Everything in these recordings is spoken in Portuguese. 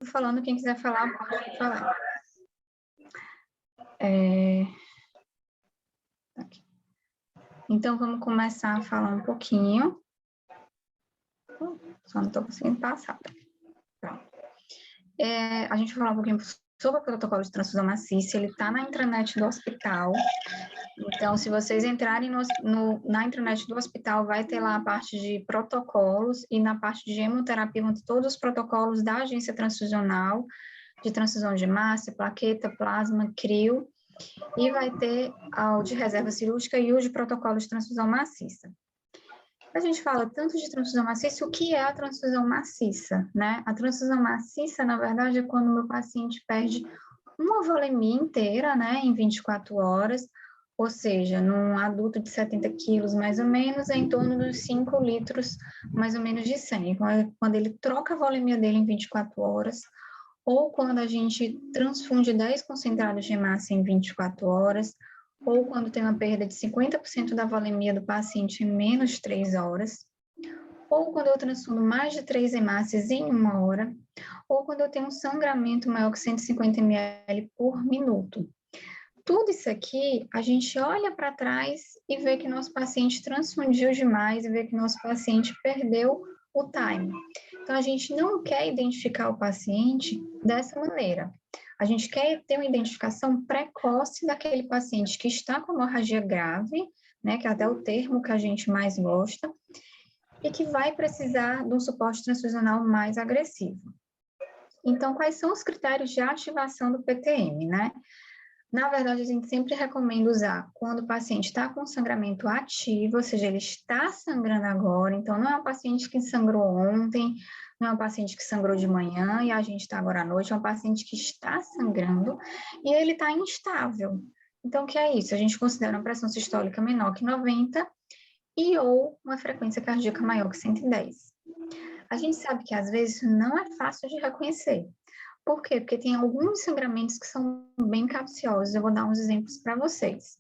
falando, quem quiser falar, pode falar. Aqui. Então, vamos começar a falar um pouquinho. Só não estou conseguindo passar. Pronto. A gente vai falar um pouquinho sobre o protocolo de transfusão maciça. Ele está na intranet do hospital. Então, se vocês entrarem na intranet do hospital, vai ter lá a parte de protocolos, e na parte de hemoterapia vão ter todos os protocolos da agência transfusional, de transfusão de hemácia, plaqueta, plasma, crio, e vai ter o de reserva cirúrgica e o de protocolo de transfusão maciça. A gente fala tanto de transfusão maciça, o que é a transfusão maciça, né? A transfusão maciça, na verdade, é quando o meu paciente perde uma volemia inteira, né, em 24 horas, ou seja, num adulto de 70 quilos, mais ou menos, é em torno dos 5 litros, mais ou menos, de sangue. Quando ele troca a volemia dele em 24 horas, ou quando a gente transfunde 10 concentrados de hemácia em 24 horas, ou quando tem uma perda de 50% da volemia do paciente em menos de 3 horas, ou quando eu transfundo mais de 3 hemácias em 1 hora, ou quando eu tenho um sangramento maior que 150 ml por minuto. Tudo isso aqui, a gente olha para trás e vê que nosso paciente transfundiu demais e vê que nosso paciente perdeu o time. Então, a gente não quer identificar o paciente dessa maneira. A gente quer ter uma identificação precoce daquele paciente que está com hemorragia grave, né, que é até o termo que a gente mais gosta, e que vai precisar de um suporte transfusional mais agressivo. Então, quais são os critérios de ativação do PTM, né? Na verdade, a gente sempre recomenda usar quando o paciente está com sangramento ativo, ou seja, ele está sangrando agora, então não é um paciente que sangrou ontem, não é um paciente que sangrou de manhã e a gente está agora à noite, é um paciente que está sangrando e ele está instável. Então, o que é isso? A gente considera uma pressão sistólica menor que 90 e ou uma frequência cardíaca maior que 110. A gente sabe que às vezes não é fácil de reconhecer. Por quê? Porque tem alguns sangramentos que são bem capciosos. Eu vou dar uns exemplos para vocês.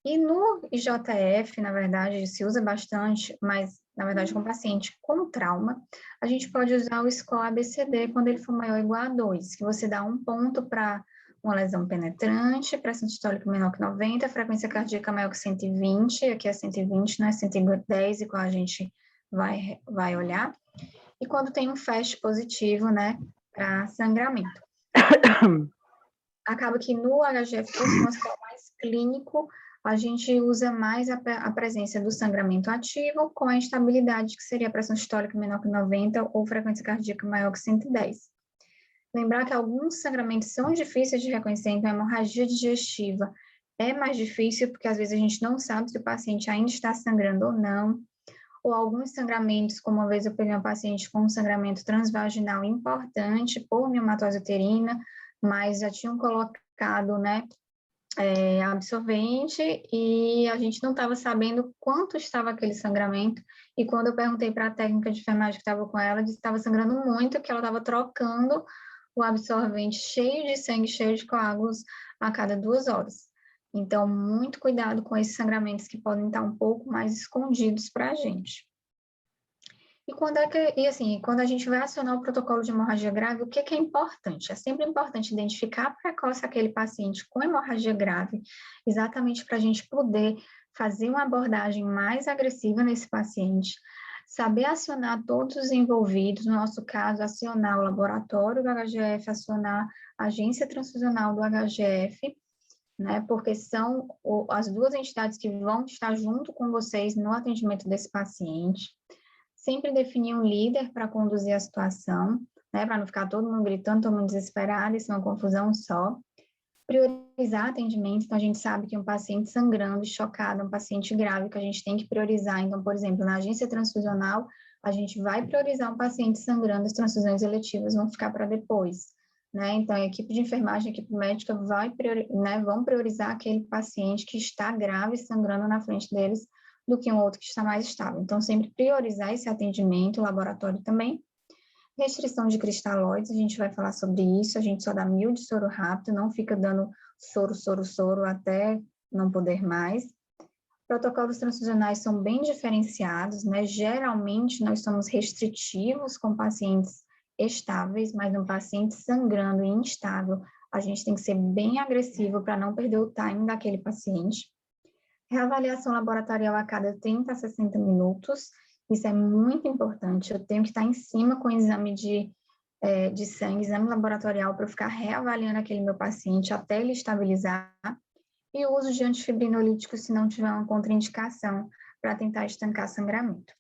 E no IJF, na verdade, se usa bastante, mas, na verdade, com paciente com trauma, a gente pode usar o score ABCD quando ele for maior ou igual a 2, que você dá 1 ponto para uma lesão penetrante, pressão sistólica menor que 90, frequência cardíaca maior que 120, aqui é 120, não é 110, igual a gente vai olhar. E quando tem um FAST positivo, né, para sangramento. Acaba que no HGF, por ser um score mais clínico, a gente usa mais a presença do sangramento ativo com a instabilidade, que seria a pressão sistólica menor que 90 ou frequência cardíaca maior que 110. Lembrar que alguns sangramentos são difíceis de reconhecer, então a hemorragia digestiva é mais difícil, porque às vezes a gente não sabe se o paciente ainda está sangrando ou não, ou alguns sangramentos, como uma vez eu peguei uma paciente com um sangramento transvaginal importante por miomatose uterina, mas já tinham colocado, né, absorvente e a gente não estava sabendo quanto estava aquele sangramento, e quando eu perguntei para a técnica de enfermagem que estava com ela, disse que estava sangrando muito, que ela estava trocando o absorvente cheio de sangue, cheio de coágulos a cada 2 horas. Então, muito cuidado com esses sangramentos que podem estar um pouco mais escondidos para a gente. Quando a gente vai acionar o protocolo de hemorragia grave, o que é importante? É sempre importante identificar precoce aquele paciente com hemorragia grave, exatamente para a gente poder fazer uma abordagem mais agressiva nesse paciente, saber acionar todos os envolvidos, no nosso caso, acionar o laboratório do HGF, acionar a agência transfusional do HGF, né, porque são as duas entidades que vão estar junto com vocês no atendimento desse paciente. Sempre definir um líder para conduzir a situação, né, para não ficar todo mundo gritando, todo mundo desesperado, isso é uma confusão só. Priorizar atendimento, então a gente sabe que um paciente sangrando, chocado, um paciente grave, que a gente tem que priorizar. Então, por exemplo, na agência transfusional, a gente vai priorizar um paciente sangrando, as transfusões eletivas vão ficar para depois, né? Então, a equipe de enfermagem, a equipe médica vão priorizar aquele paciente que está grave, sangrando na frente deles, do que um outro que está mais estável. Então, sempre priorizar esse atendimento, o laboratório também. Restrição de cristalóides, a gente vai falar sobre isso, a gente só dá 1000 de soro rápido, não fica dando soro até não poder mais. Protocolos transfusionais são bem diferenciados, né? Geralmente, nós somos restritivos com pacientes estáveis, mas no paciente sangrando e instável, a gente tem que ser bem agressivo para não perder o timing daquele paciente. Reavaliação laboratorial a cada 30 a 60 minutos, isso é muito importante, eu tenho que estar em cima com o exame de sangue, exame laboratorial, para eu ficar reavaliando aquele meu paciente até ele estabilizar, e o uso de antifibrinolítico se não tiver uma contraindicação, para tentar estancar sangramento.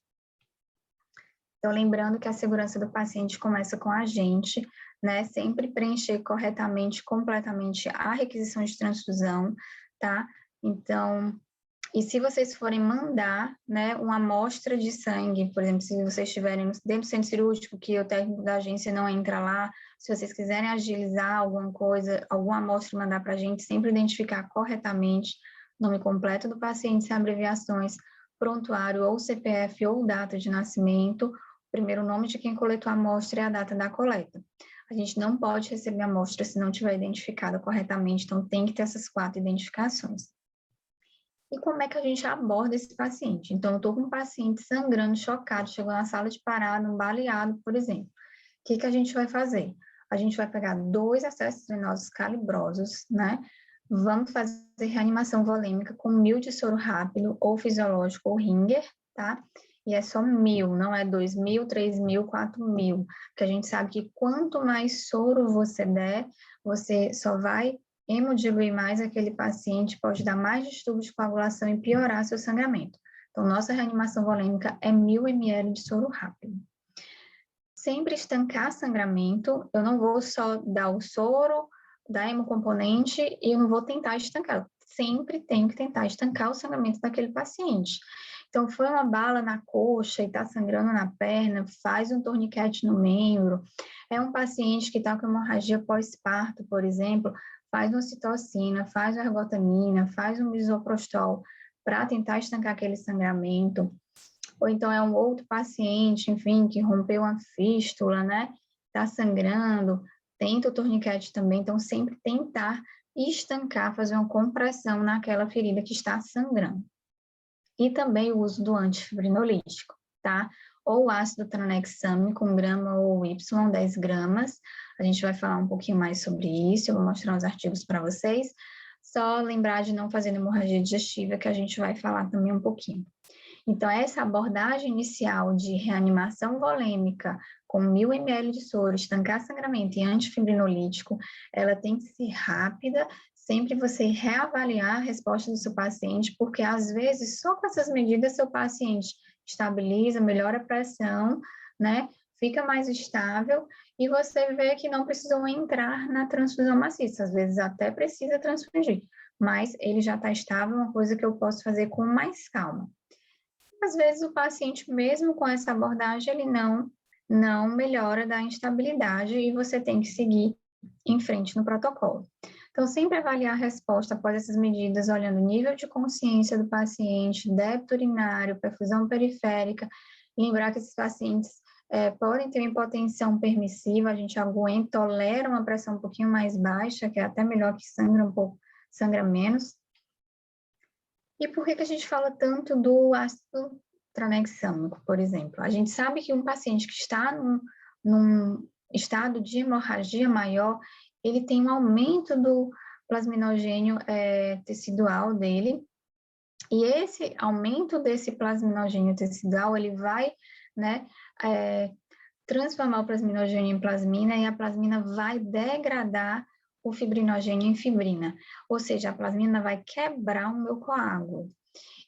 Então, lembrando que a segurança do paciente começa com a gente, né? Sempre preencher corretamente, completamente a requisição de transfusão, tá? Então, e se vocês forem mandar, né, uma amostra de sangue, por exemplo, se vocês estiverem dentro do centro cirúrgico, que o técnico da agência não entra lá, se vocês quiserem agilizar alguma coisa, alguma amostra e mandar para a gente, sempre identificar corretamente nome completo do paciente, sem abreviações, prontuário ou CPF ou data de nascimento, o primeiro nome de quem coletou a amostra e a data da coleta. A gente não pode receber a amostra se não tiver identificada corretamente, então tem que ter essas 4 identificações. E como é que a gente aborda esse paciente? Então, eu estou com um paciente sangrando, chocado, chegou na sala de parada, um baleado, por exemplo. O que a gente vai fazer? A gente vai pegar 2 acessos venosos calibrosos, né? Vamos fazer reanimação volêmica com 1000 de soro rápido, ou fisiológico, ou Ringer, tá? E é só 1000, não é 2000, 3000, 4000. Porque a gente sabe que quanto mais soro você der, você só vai hemodiluir mais aquele paciente, pode dar mais distúrbio de coagulação e piorar seu sangramento. Então, nossa reanimação volêmica é 1000 ml de soro rápido. Sempre estancar sangramento, eu não vou só dar o soro, dar hemocomponente e eu não vou tentar estancar. Eu sempre tenho que tentar estancar o sangramento daquele paciente. Então, foi uma bala na coxa e está sangrando na perna, faz um torniquete no membro. É um paciente que está com hemorragia pós-parto, por exemplo, faz uma citocina, faz uma ergotamina, faz um misoprostol para tentar estancar aquele sangramento. Ou então é um outro paciente, enfim, que rompeu uma fístula, né? Está sangrando, tenta o torniquete também, então sempre tentar estancar, fazer uma compressão naquela ferida que está sangrando. E também o uso do antifibrinolítico, tá? Ou ácido tranexâmico, 1 grama ou Y, 10 gramas. A gente vai falar um pouquinho mais sobre isso, eu vou mostrar uns artigos para vocês. Só lembrar de não fazer hemorragia digestiva, que a gente vai falar também um pouquinho. Então, essa abordagem inicial de reanimação volêmica com 1000 ml de soro, estancar sangramento e antifibrinolítico, ela tem que ser rápida, sempre você reavaliar a resposta do seu paciente, porque às vezes só com essas medidas seu paciente estabiliza, melhora a pressão, né? Fica mais estável e você vê que não precisou entrar na transfusão maciça, às vezes até precisa transfundir, mas ele já está estável, uma coisa que eu posso fazer com mais calma. Às vezes o paciente, mesmo com essa abordagem, ele não melhora da instabilidade e você tem que seguir em frente no protocolo. Então, sempre avaliar a resposta após essas medidas, olhando o nível de consciência do paciente, débito urinário, perfusão periférica, lembrar que esses pacientes podem ter uma hipotensão permissiva, a gente aguenta, tolera uma pressão um pouquinho mais baixa, que é até melhor que sangra um pouco, sangra menos. E por que a gente fala tanto do ácido tranexâmico, por exemplo? A gente sabe que um paciente que está num estado de hemorragia maior, ele tem um aumento do plasminogênio tecidual dele, e esse aumento desse plasminogênio tecidual, ele vai, né, transformar o plasminogênio em plasmina, e a plasmina vai degradar o fibrinogênio em fibrina, ou seja, a plasmina vai quebrar o meu coágulo.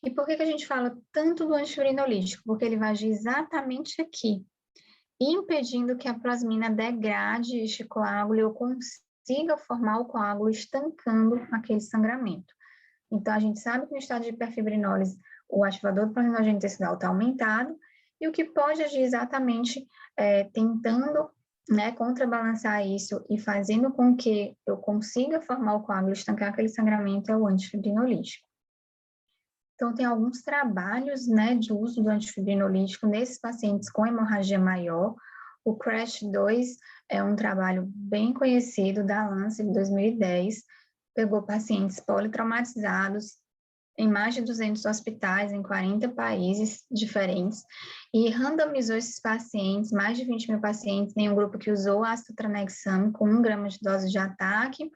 E por que a gente fala tanto do antifibrinolítico? Porque ele vai agir exatamente aqui, impedindo que a plasmina degrade este coágulo e eu consiga formar o coágulo estancando aquele sangramento. Então, a gente sabe que no estado de hiperfibrinólise, o ativador do plasminogênio tecidual está aumentado, e o que pode agir exatamente tentando, né, contrabalançar isso e fazendo com que eu consiga formar o coágulo e estancar aquele sangramento é o antifibrinolítico. Então, tem alguns trabalhos, né, de uso do antifibrinolítico nesses pacientes com hemorragia maior. O CRASH-2 é um trabalho bem conhecido da Lancet, de 2010, pegou pacientes politraumatizados, em mais de 200 hospitais, em 40 países diferentes, e randomizou esses pacientes, mais de 20 mil pacientes, em um grupo que usou ácido tranexame com 1 grama de dose de ataque,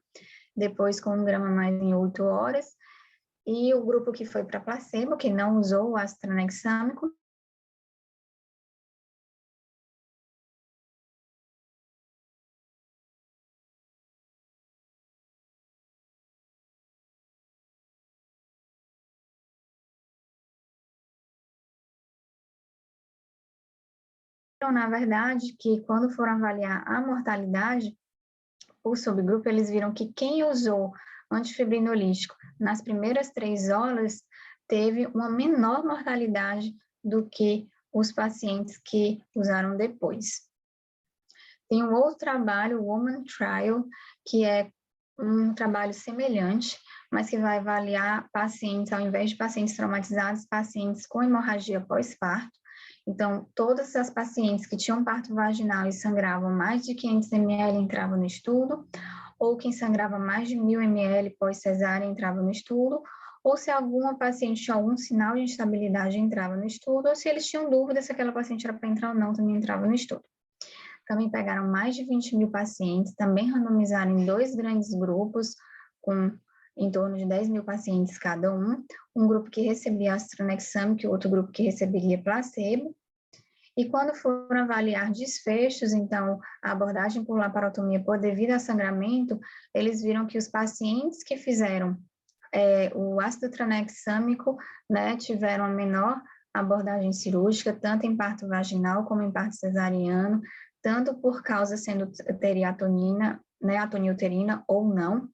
depois com 1 grama mais em 8 horas, e o grupo que foi para placebo, que não usou o ácido tranexâmico, então, na verdade, que quando foram avaliar a mortalidade, o subgrupo, eles viram que quem usou antifibrinolítico nas primeiras 3 horas teve uma menor mortalidade do que os pacientes que usaram depois. Tem um outro trabalho, o Woman Trial, que é um trabalho semelhante, mas que vai avaliar pacientes, ao invés de pacientes traumatizados, pacientes com hemorragia pós-parto. Então, todas as pacientes que tinham parto vaginal e sangravam mais de 500 ml entravam no estudo, ou quem sangrava mais de 1.000 ml pós-cesárea entrava no estudo, ou se alguma paciente tinha algum sinal de instabilidade entrava no estudo, ou se eles tinham dúvida se aquela paciente era para entrar ou não, também entrava no estudo. Também pegaram mais de 20 mil pacientes, também randomizaram em 2 grandes grupos, com em torno de 10 mil pacientes cada um grupo que recebia astronexame, e outro grupo que receberia placebo. E quando foram avaliar desfechos, então, a abordagem por laparotomia por devido a sangramento, eles viram que os pacientes que fizeram o ácido tranexâmico, né, tiveram a menor abordagem cirúrgica, tanto em parto vaginal como em parto cesariano, tanto por causa sendo teriatonina, né, atonia uterina ou não.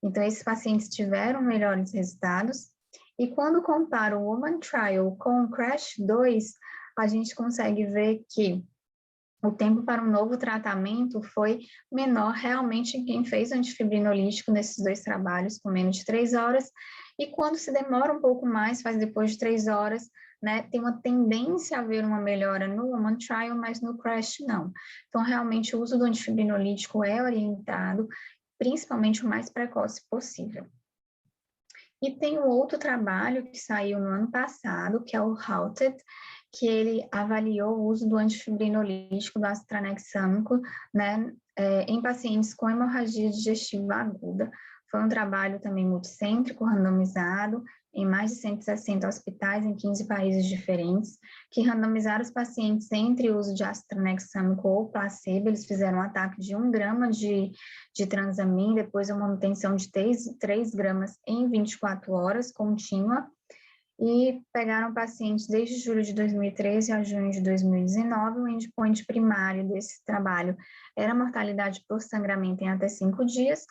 Então, esses pacientes tiveram melhores resultados. E quando compara o Woman Trial com o CRASH 2, a gente consegue ver que o tempo para um novo tratamento foi menor realmente em quem fez antifibrinolítico nesses 2 trabalhos, com menos de 3 horas, e quando se demora um pouco mais, faz depois de 3 horas, né, tem uma tendência a haver uma melhora no Woman Trial, mas no CRASH não. Então, realmente, o uso do antifibrinolítico é orientado, principalmente o mais precoce possível. E tem um outro trabalho que saiu no ano passado, que é o HALTED, que ele avaliou o uso do antifibrinolítico, do ácido tranexâmico, né, em pacientes com hemorragia digestiva aguda. Foi um trabalho também multicêntrico, randomizado, em mais de 160 hospitais em 15 países diferentes, que randomizaram os pacientes entre o uso de ácido tranexâmico ou placebo. Eles fizeram um ataque de 1 grama de transamin, depois uma manutenção de 3 gramas em 24 horas contínua, e pegaram pacientes desde julho de 2013 a junho de 2019. O endpoint primário desse trabalho era a mortalidade por sangramento em até 5 dias,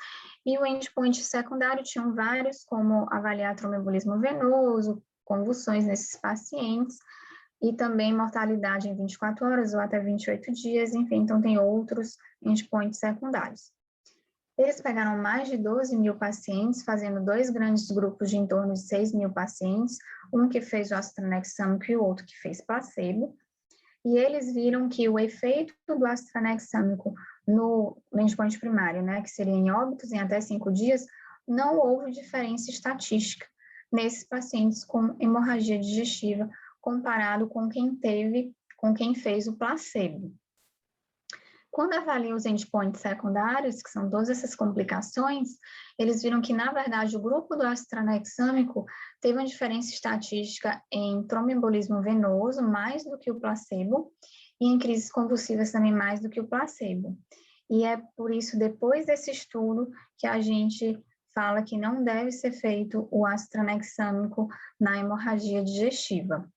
e o endpoint secundário tinham vários, como avaliar tromboembolismo venoso, convulsões nesses pacientes, e também mortalidade em 24 horas ou até 28 dias, enfim, então tem outros endpoints secundários. Eles pegaram mais de 12 mil pacientes, fazendo 2 grandes grupos de em torno de 6 mil pacientes, um que fez o ácido tranexâmico e o outro que fez placebo, e eles viram que o efeito do ácido tranexâmico no endpoint primário, né, que seria em óbitos em até 5 dias, não houve diferença estatística nesses pacientes com hemorragia digestiva comparado com quem fez o placebo. Quando avaliam os endpoints secundários, que são todas essas complicações, eles viram que, na verdade, o grupo do ácido tranexâmico teve uma diferença estatística em tromboembolismo venoso, mais do que o placebo, e em crises convulsivas também mais do que o placebo. E é por isso, depois desse estudo, que a gente fala que não deve ser feito o ácido tranexâmico na hemorragia digestiva.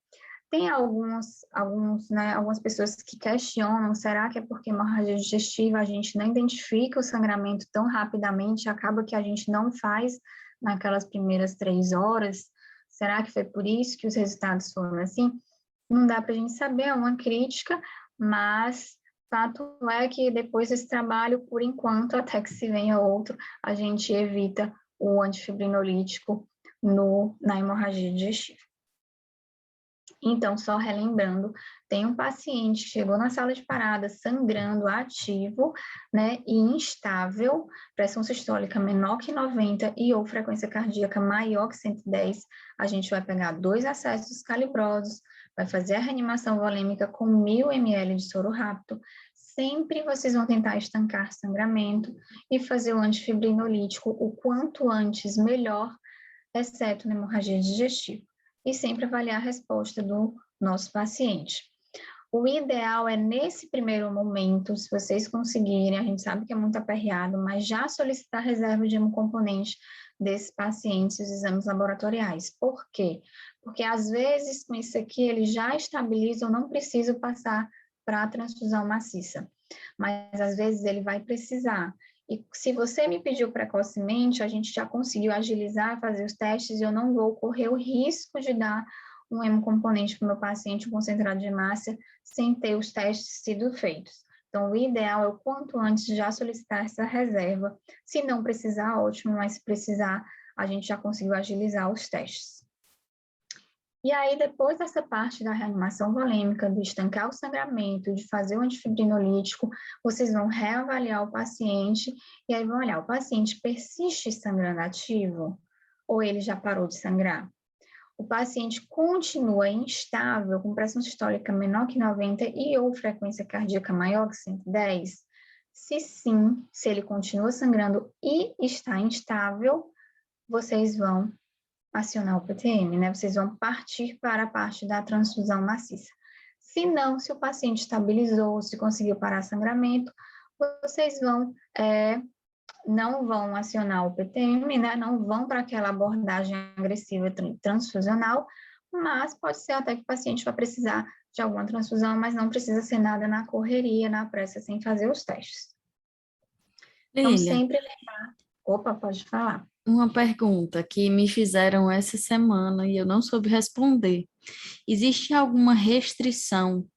Tem algumas pessoas que questionam, será que é porque hemorragia digestiva a gente não identifica o sangramento tão rapidamente, acaba que a gente não faz naquelas primeiras 3 horas? Será que foi por isso que os resultados foram assim? Não dá para a gente saber, é uma crítica, mas fato é que depois desse trabalho, por enquanto, até que se venha outro, a gente evita o antifibrinolítico na hemorragia digestiva. Então, só relembrando, tem um paciente que chegou na sala de parada sangrando ativo, né, e instável, pressão sistólica menor que 90 e ou frequência cardíaca maior que 110, a gente vai pegar 2 acessos calibrosos, vai fazer a reanimação volêmica com 1.000 ml de soro rápido. Sempre vocês vão tentar estancar sangramento e fazer o antifibrinolítico o quanto antes melhor, exceto na hemorragia digestiva. E sempre avaliar a resposta do nosso paciente. O ideal é, nesse primeiro momento, se vocês conseguirem, a gente sabe que é muito aperreado, mas já solicitar reserva de hemocomponente desses pacientes, os exames laboratoriais. Por quê? Porque, às vezes, com isso aqui, ele já estabiliza ou não precisa passar para a transfusão maciça. Mas, às vezes, ele vai precisar. E se você me pediu precocemente, a gente já conseguiu agilizar, fazer os testes, e eu não vou correr o risco de dar um hemocomponente para o meu paciente, um concentrado de hemácia, sem ter os testes sido feitos. Então, o ideal é o quanto antes já solicitar essa reserva. Se não precisar, ótimo, mas se precisar, a gente já conseguiu agilizar os testes. E aí, depois dessa parte da reanimação volêmica, de estancar o sangramento, de fazer o antifibrinolítico, vocês vão reavaliar o paciente e aí vão olhar, o paciente persiste sangrando ativo ou ele já parou de sangrar? O paciente continua instável, com pressão sistólica menor que 90 e ou frequência cardíaca maior que 110? Se sim, se ele continua sangrando e está instável, vocês vão acionar o PTM, né? Vocês vão partir para a parte da transfusão maciça. Se não, se o paciente estabilizou, se conseguiu parar sangramento, vocês não vão acionar o PTM, né? Não vão para aquela abordagem agressiva transfusional, mas pode ser até que o paciente vai precisar de alguma transfusão, mas não precisa ser nada na correria, na pressa, sem fazer os testes. Então, sempre lembrar... Opa, pode falar. Uma pergunta que me fizeram essa semana e eu não soube responder. Existe alguma restrição,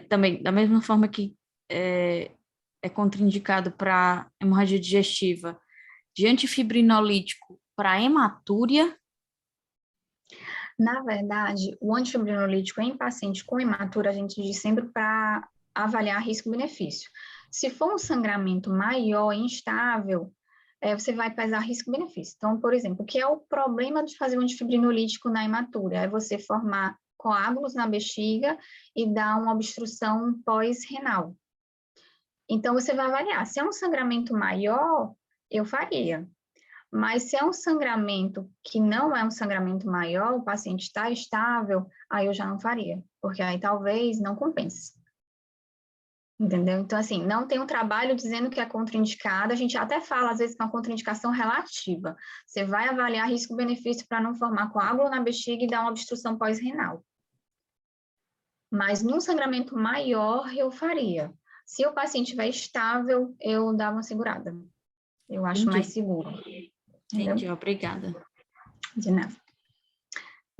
também, da mesma forma que é contraindicado para hemorragia digestiva, de antifibrinolítico para hematúria? Na verdade, o antifibrinolítico em paciente com hematura, a gente diz sempre para avaliar risco-benefício. Se for um sangramento maior, instável, você vai pesar risco-benefício. Então, por exemplo, o que é o problema de fazer um antifibrinolítico na hematura? É você formar coágulos na bexiga e dar uma obstrução pós-renal. Então, você vai avaliar. Se é um sangramento maior, eu faria. Mas se é um sangramento que não é um sangramento maior, o paciente está estável, aí eu já não faria, porque aí talvez não compense. Entendeu? Então, assim, não tem um trabalho dizendo que é contraindicado, a gente até fala, às vezes, que é uma contraindicação relativa. Você vai avaliar risco-benefício para não formar coágulo na bexiga e dar uma obstrução pós-renal. Mas num sangramento maior, eu faria. Se o paciente estiver estável, eu dava uma segurada. Eu acho mais seguro. Entendi, obrigada. De nada.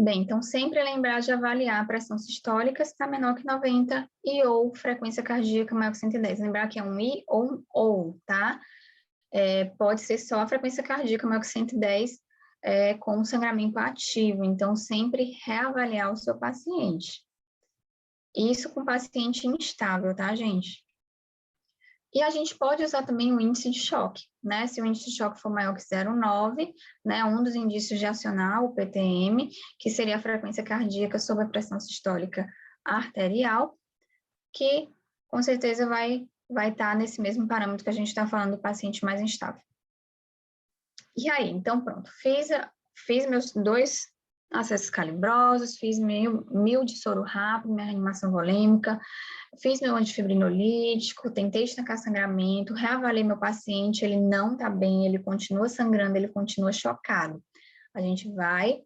Bem, então sempre lembrar de avaliar a pressão sistólica se está menor que 90 e ou frequência cardíaca maior que 110. Lembrar que é um I ou um OU, tá? Pode ser só a frequência cardíaca maior que 110 com sangramento ativo. Então, sempre reavaliar o seu paciente. Isso com paciente instável, tá, gente? E a gente pode usar também o índice de choque, né? Se o índice de choque for maior que 0,9, né? Um dos indícios de acionar o PTM, que seria a frequência cardíaca sobre a pressão sistólica arterial, que com certeza vai estar nesse mesmo parâmetro que a gente está falando do paciente mais instável. E aí, então pronto, fiz meus 2 acessos calibrosos, fiz 1.000 de soro rápido, minha reanimação volêmica, fiz meu antifibrinolítico, tentei estancar sangramento, reavaliei meu paciente, ele não está bem, ele continua sangrando, ele continua chocado. A gente vai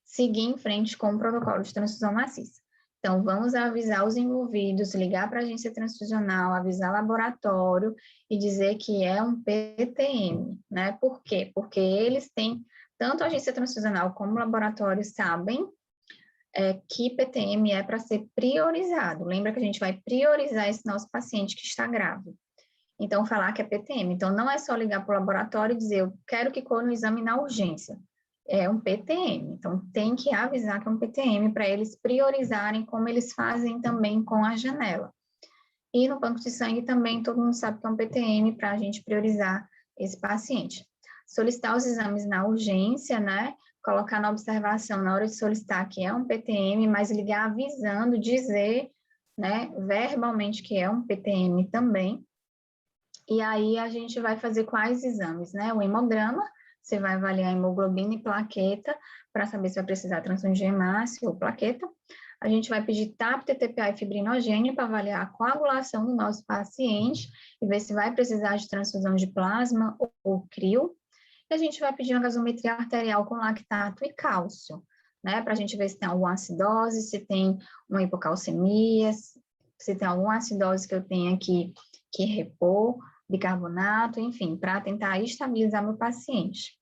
seguir em frente com o protocolo de transfusão maciça. Então, vamos avisar os envolvidos, ligar para a agência transfusional, avisar o laboratório e dizer que é um PTM, né? Por quê? Porque eles têm, tanto a agência transfusional como o laboratório sabem que PTM é para ser priorizado. Lembra que a gente vai priorizar esse nosso paciente que está grávido. Então, falar que é PTM. Então, não é só ligar para o laboratório e dizer, eu quero que colhe o exame na urgência. é um PTM. Então, tem que avisar que é um PTM para eles priorizarem, como eles fazem também com a janela. E no banco de sangue também, todo mundo sabe que é um PTM para a gente priorizar esse paciente. Solicitar os exames na urgência, né? Colocar na observação na hora de solicitar que é um PTM, mas ligar avisando, dizer, né, verbalmente que é um PTM também. E aí a gente vai fazer quais exames, né? O hemograma, você vai avaliar a hemoglobina e plaqueta para saber se vai precisar de transfusão de hemácia ou plaqueta. A gente vai pedir TAP, TTPA e fibrinogênio para avaliar a coagulação do nosso paciente e ver se vai precisar de transfusão de plasma ou crio. E a gente vai pedir uma gasometria arterial com lactato e cálcio, né? Para a gente ver se tem alguma acidose, se tem uma hipocalcemia, se tem alguma acidose que eu tenha que repor, bicarbonato, enfim, para tentar estabilizar meu paciente.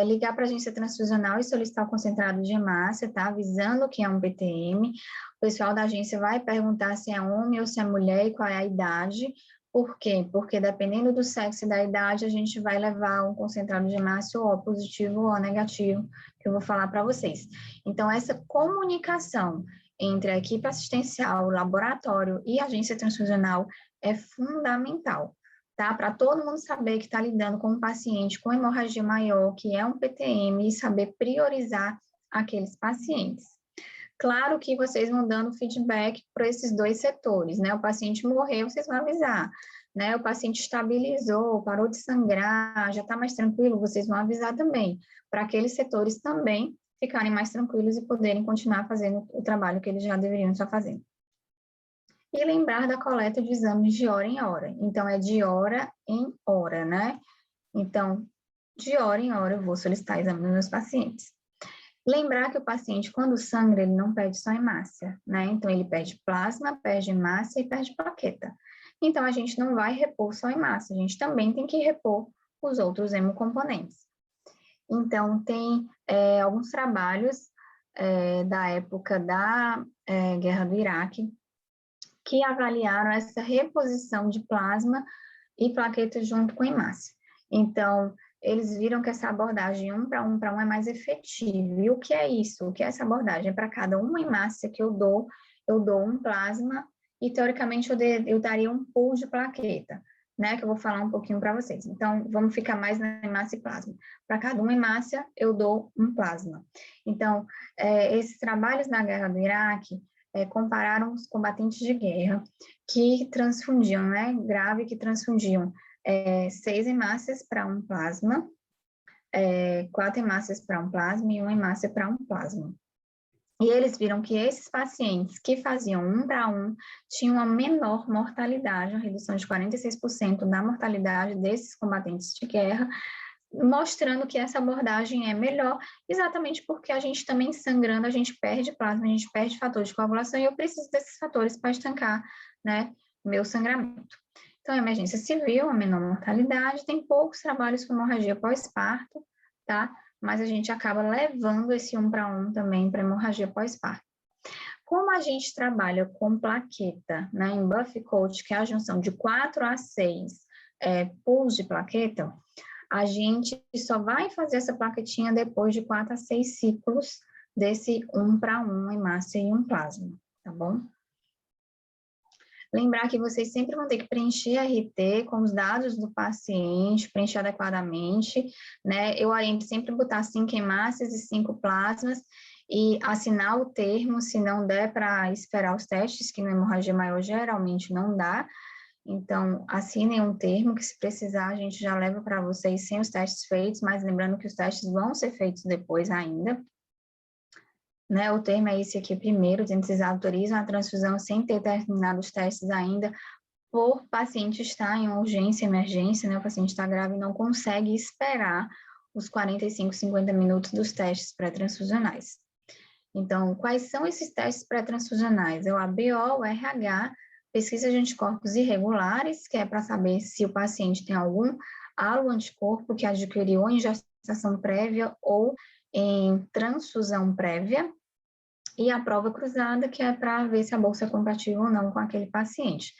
Ligar para a agência transfusional e solicitar o concentrado de hemácia, tá? Avisando que é um PTM. O pessoal da agência vai perguntar se é homem ou se é mulher e qual é a idade. Por quê? Porque dependendo do sexo e da idade, a gente vai levar um concentrado de hemácia ou positivo ou negativo, que eu vou falar para vocês. Então, essa comunicação entre a equipe assistencial, o laboratório e a agência transfusional é fundamental, tá? Para todo mundo saber que está lidando com um paciente com hemorragia maior, que é um PTM, e saber priorizar aqueles pacientes. Claro que vocês vão dando feedback para esses dois setores, né? O paciente morreu, vocês vão avisar, né? O paciente estabilizou, parou de sangrar, já está mais tranquilo, vocês vão avisar também, para aqueles setores também ficarem mais tranquilos e poderem continuar fazendo o trabalho que eles já deveriam estar fazendo. E lembrar da coleta de exames de hora em hora. Então, é de hora em hora, né? Então, de hora em hora eu vou solicitar exame nos meus pacientes. Lembrar que o paciente, quando sangra, ele não perde só hemácia, né? Então, ele perde plasma, perde hemácia e perde plaqueta. Então, a gente não vai repor só hemácia, a gente também tem que repor os outros hemocomponentes. Então, tem alguns trabalhos da época da Guerra do Iraque que avaliaram essa reposição de plasma e plaqueta junto com hemácia. Então, eles viram que essa abordagem 1 para 1 é mais efetiva. E o que é isso? O que é essa abordagem? É para cada uma hemácia que eu dou um plasma e, teoricamente, eu daria um pool de plaqueta, né? Que eu vou falar um pouquinho para vocês. Então, vamos ficar mais na hemácia e plasma. Para cada uma hemácia, eu dou um plasma. Então, esses trabalhos na Guerra do Iraque compararam os combatentes de guerra que transfundiam, né? Grave, que transfundiam 6 hemácias para um plasma, 4 hemácias para um plasma e 1 hemácia para um plasma. E eles viram que esses pacientes que faziam 1 para 1 tinham uma menor mortalidade, uma redução de 46% da mortalidade desses combatentes de guerra, mostrando que essa abordagem é melhor, exatamente porque a gente também sangrando, a gente perde plasma, a gente perde fator de coagulação, e eu preciso desses fatores para estancar, né, o meu sangramento. Então, a emergência civil, a menor mortalidade, tem poucos trabalhos com hemorragia pós-parto, tá? Mas a gente acaba levando esse 1 para 1 também para hemorragia pós-parto. Como a gente trabalha com plaqueta, né, em Buff Coat, que é a junção de 4 a 6 pools de plaqueta, a gente só vai fazer essa plaquetinha depois de 4 a 6 ciclos desse 1 para 1 hemácia e um plasma, tá bom? Lembrar que vocês sempre vão ter que preencher a RT com os dados do paciente, preencher adequadamente, né? Eu oriento sempre botar 5 hemácias e 5 plasmas e assinar o termo, se não der para esperar os testes, que na hemorragia maior geralmente não dá. Então, assinem um termo que, se precisar, a gente já leva para vocês sem os testes feitos, mas lembrando que os testes vão ser feitos depois ainda. Né, o termo é esse aqui primeiro, dizendo que vocês autorizam a transfusão sem ter terminado os testes ainda, por paciente estar em urgência, emergência, né, o paciente está grave e não consegue esperar os 45, 50 minutos dos testes pré-transfusionais. Então, quais são esses testes pré-transfusionais? É o ABO, o RH, pesquisa de anticorpos irregulares, que é para saber se o paciente tem algum halo-anticorpo que adquiriu em gestação prévia ou em transfusão prévia, e a prova cruzada, que é para ver se a bolsa é compatível ou não com aquele paciente.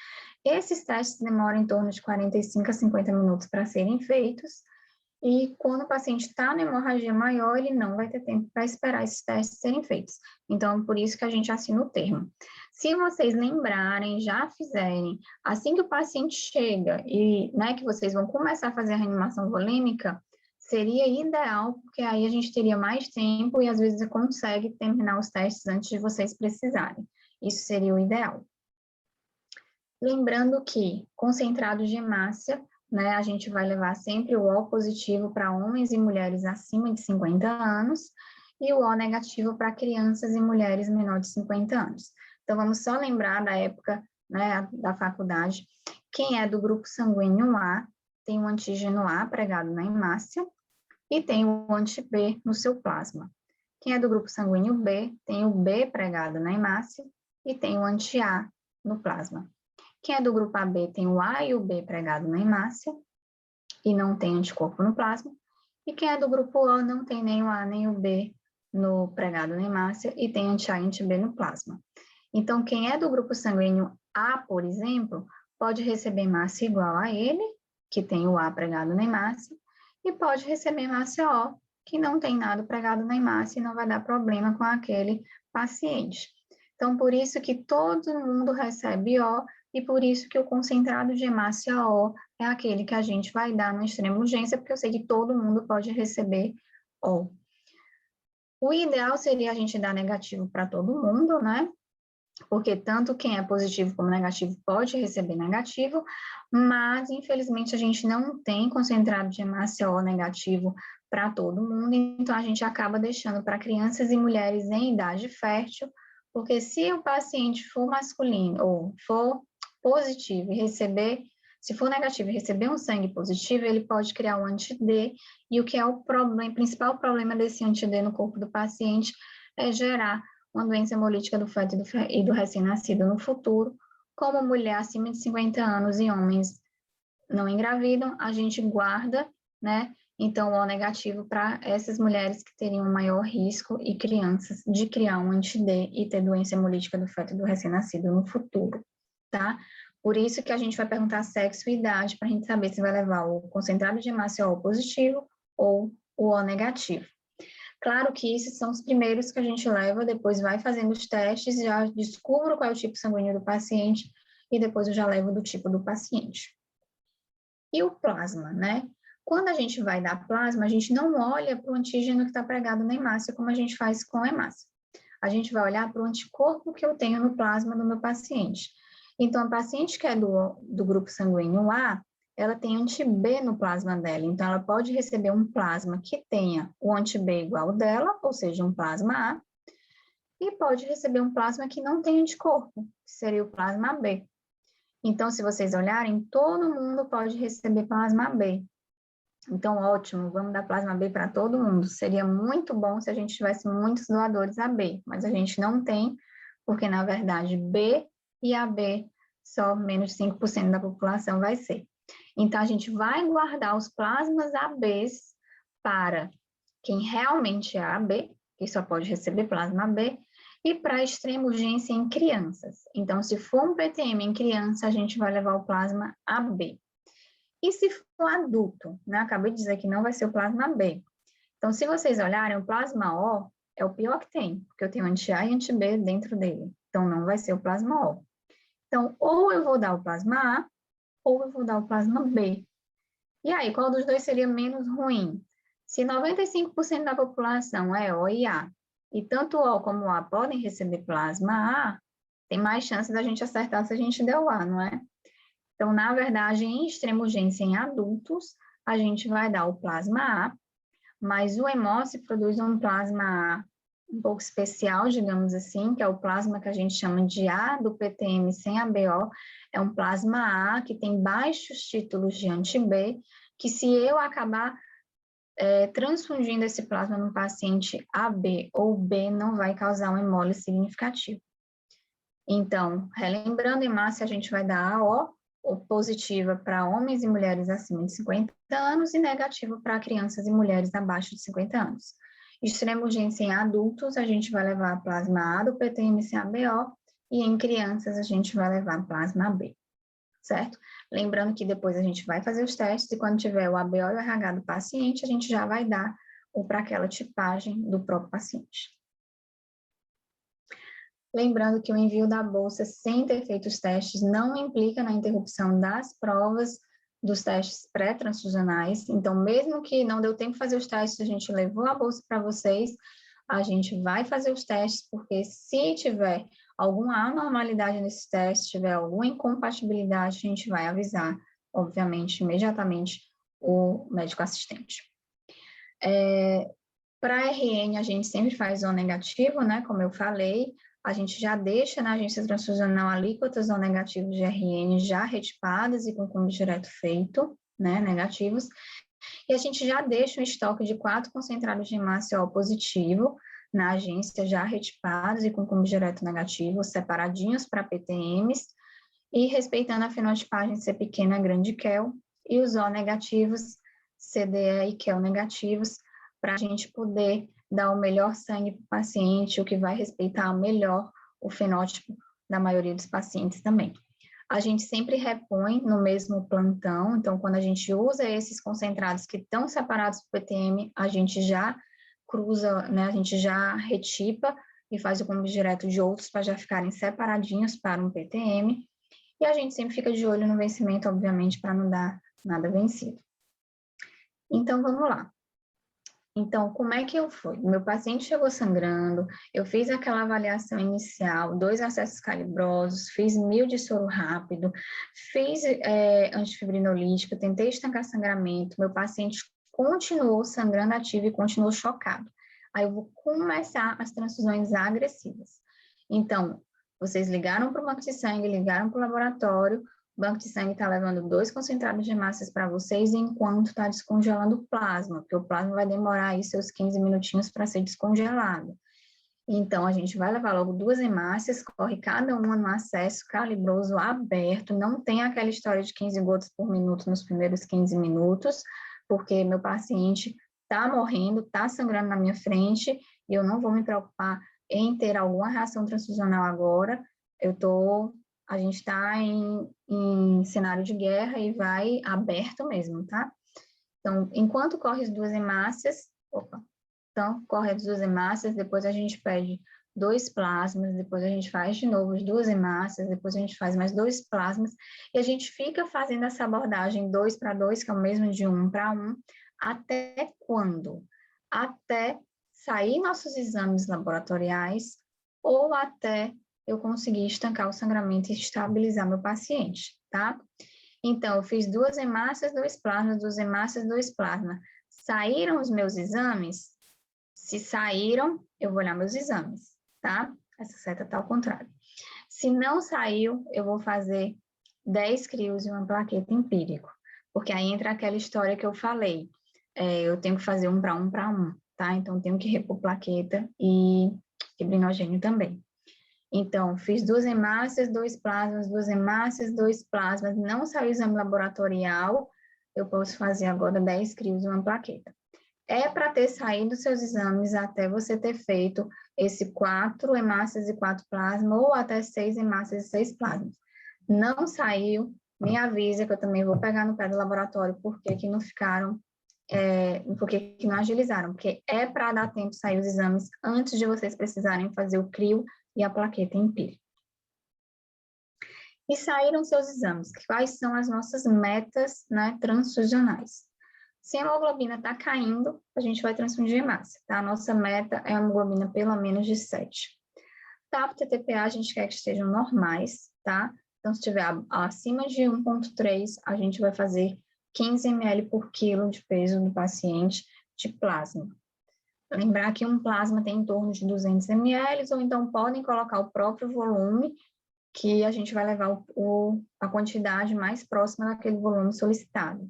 Esses testes demoram em torno de 45 a 50 minutos para serem feitos, E quando o paciente está na hemorragia maior, ele não vai ter tempo para esperar esses testes serem feitos. Então, por isso que a gente assina o termo. Se vocês lembrarem, já fizerem, assim que o paciente chega e, né, que vocês vão começar a fazer a reanimação volêmica, seria ideal, porque aí a gente teria mais tempo e às vezes consegue terminar os testes antes de vocês precisarem. Isso seria o ideal. Lembrando que concentrado de hemácia, né, a gente vai levar sempre o O positivo para homens e mulheres acima de 50 anos e o O negativo para crianças e mulheres menores de 50 anos. Então, vamos só lembrar da época, né, da faculdade. Quem é do grupo sanguíneo A tem o antígeno A pregado na hemácia e tem o anti-B no seu plasma. Quem é do grupo sanguíneo B tem o B pregado na hemácia e tem o anti-A no plasma. Quem é do grupo AB tem o A e o B pregado na hemácia e não tem anticorpo no plasma. E quem é do grupo O não tem nem o A nem o B no pregado na hemácia e tem anti-A e anti-B no plasma. Então, quem é do grupo sanguíneo A, por exemplo, pode receber hemácia igual a ele, que tem o A pregado na hemácia, e pode receber hemácia O, que não tem nada pregado na hemácia e não vai dar problema com aquele paciente. Então, por isso que todo mundo recebe O e por isso que o concentrado de hemácia O é aquele que a gente vai dar no extremo urgência, porque eu sei que todo mundo pode receber O. O ideal seria a gente dar negativo para todo mundo, né? Porque tanto quem é positivo como negativo pode receber negativo, mas infelizmente a gente não tem concentrado de hemácia O negativo para todo mundo, então a gente acaba deixando para crianças e mulheres em idade fértil, porque se o paciente for masculino ou for positivo e receber, se for negativo e receber um sangue positivo, ele pode criar um anti-D, e o que é o problema, principal problema desse anti-D no corpo do paciente é gerar uma doença hemolítica do feto e do recém-nascido no futuro. Como mulher acima de 50 anos e homens não engravidam, a gente guarda, né, então, o O negativo para essas mulheres que teriam maior risco e crianças de criar um anti-D e ter doença hemolítica do feto e do recém-nascido no futuro, tá? Por isso que a gente vai perguntar sexo e idade para a gente saber se vai levar o concentrado de hemácia O positivo ou o O negativo. Claro que esses são os primeiros que a gente leva, depois vai fazendo os testes, já descubro qual é o tipo sanguíneo do paciente e depois eu já levo do tipo do paciente. E o plasma, né? Quando a gente vai dar plasma, a gente não olha para o antígeno que está pregado na hemácia, como a gente faz com a hemácia. A gente vai olhar para o anticorpo que eu tenho no plasma do meu paciente. Então, a paciente que é do grupo sanguíneo A, ela tem anti-B no plasma dela. Então, ela pode receber um plasma que tenha o anti-B igual dela, ou seja, um plasma A, e pode receber um plasma que não tem anticorpo, que seria o plasma B. Então, se vocês olharem, todo mundo pode receber plasma B. Então, ótimo, vamos dar plasma B para todo mundo. Seria muito bom se a gente tivesse muitos doadores AB, mas a gente não tem, porque, na verdade, B e AB, só menos de 5% da população vai ser. Então, a gente vai guardar os plasmas ABs para quem realmente é AB, que só pode receber plasma B, e para extrema urgência em crianças. Então, se for um PTM em criança, a gente vai levar o plasma AB. E se for adulto, né? Acabei de dizer que não vai ser o plasma B. Então, se vocês olharem, o plasma O é o pior que tem, porque eu tenho anti-A e anti-B dentro dele. Então, não vai ser o plasma O. Então, ou eu vou dar o plasma A, ou eu vou dar o plasma B. E aí, qual dos dois seria menos ruim? Se 95% da população é O e A, e tanto O como A podem receber plasma A, tem mais chance da gente acertar se a gente der o A, não é? Então, na verdade, em extrema urgência em adultos, a gente vai dar o plasma A, mas o hemócio produz um plasma A um pouco especial, digamos assim, que é o plasma que a gente chama de A do PTM sem ABO, é um plasma A que tem baixos títulos de anti-B, que se eu acabar transfundindo esse plasma no paciente AB ou B, não vai causar um hemólise significativo. Então, relembrando, hemácia a gente vai dar AO, ou positiva para homens e mulheres acima de 50 anos e negativa para crianças e mulheres abaixo de 50 anos. Extrema urgência em adultos, a gente vai levar plasma A do PTM-CABO e em crianças a gente vai levar plasma B. certo? Lembrando que depois a gente vai fazer os testes e quando tiver o ABO e o RH do paciente, a gente já vai dar ou para aquela tipagem do próprio paciente. Lembrando que o envio da bolsa sem ter feito os testes não implica na interrupção das provas dos testes pré-transfusionais. Então, mesmo que não deu tempo de fazer os testes, a gente levou a bolsa para vocês, a gente vai fazer os testes, porque se tiver alguma anormalidade nesses testes, tiver alguma incompatibilidade, a gente vai avisar, obviamente, imediatamente o médico assistente. Para RN, a gente sempre faz O negativo, né? Como eu falei, a gente já deixa na agência transfusional alíquotas O negativos de RN já retipadas e com cúmbio direto feito, né? Negativos. E a gente já deixa um estoque de 4 concentrados de hemácia O positivo na agência já retipados e com cúmbio direto negativo, separadinhos para PTMs e respeitando a fenotipagem C pequena, grande QEL e os O negativos, CDE e QEL negativos, para a gente poder dar o melhor sangue para o paciente, o que vai respeitar melhor o fenótipo da maioria dos pacientes também. A gente sempre repõe no mesmo plantão, então quando a gente usa esses concentrados que estão separados para o PTM, a gente já cruza, né, a gente já retipa e faz o cúmbio direto de outros para já ficarem separadinhos para um PTM, e a gente sempre fica de olho no vencimento, obviamente, para não dar nada vencido. Então, vamos lá. Então, como é que eu fui? Meu paciente chegou sangrando, eu fiz aquela avaliação inicial, 2 acessos calibrosos, fiz 1000 de soro rápido, fiz antifibrinolítico, tentei estancar sangramento, meu paciente continuou sangrando ativo e continuou chocado. Aí eu vou começar as transfusões agressivas. Então, vocês ligaram para o banco de sangue, ligaram para o laboratório, o banco de sangue está levando 2 concentrados de hemácias para vocês enquanto está descongelando o plasma, porque o plasma vai demorar aí seus 15 minutinhos para ser descongelado. Então, a gente vai levar logo 2 hemácias, corre cada uma no acesso calibroso aberto, não tem aquela história de 15 gotas por minuto nos primeiros 15 minutos, porque meu paciente está morrendo, está sangrando na minha frente, e eu não vou me preocupar em ter alguma reação transfusional agora, a gente está em cenário de guerra e vai aberto mesmo, tá? Então, enquanto corre as 2 hemácias, então, corre as 2 hemácias, depois a gente pede 2 plasmas, depois a gente faz de novo as 2 hemácias, depois a gente faz mais 2 plasmas, e a gente fica fazendo essa abordagem 2 para 2, que é o mesmo de 1 para 1, até quando? Até sair nossos exames laboratoriais ou até eu conseguir estancar o sangramento e estabilizar meu paciente, tá? Então, eu fiz 2 hemácias, 2 plasmas, 2 hemácias, 2 plasmas. Saíram os meus exames? Se saíram, eu vou olhar meus exames, tá? Essa seta tá ao contrário. Se não saiu, eu vou fazer 10 crios e uma plaqueta empírico, porque aí entra aquela história que eu falei, eu tenho que fazer 1 para 1 para 1, tá? Então, tenho que repor plaqueta e fibrinogênio também. Então, fiz 2 hemácias, 2 plasmas, 2 hemácias, 2 plasmas, não saiu o exame laboratorial, eu posso fazer agora 10 crios e uma plaqueta. É para ter saído seus exames até você ter feito esse 4 hemácias e 4 plasmas, ou até 6 hemácias e 6 plasmas. Não saiu, me avisa que eu também vou pegar no pé do laboratório, porque que não ficaram, porque que não agilizaram, porque é para dar tempo de sair os exames antes de vocês precisarem fazer o crio e a plaqueta empírica. E saíram seus exames, quais são as nossas metas, né, transfusionais? Se a hemoglobina está caindo, a gente vai transfundir hemácia, tá? A nossa meta é a hemoglobina pelo menos de 7. TAP e TTPA a gente quer que estejam normais, tá? Então, se tiver acima de 1,3, a gente vai fazer 15 ml por quilo de peso do paciente de plasma. Lembrar que um plasma tem em torno de 200 ml, ou então podem colocar o próprio volume, que a gente vai levar a quantidade mais próxima daquele volume solicitado.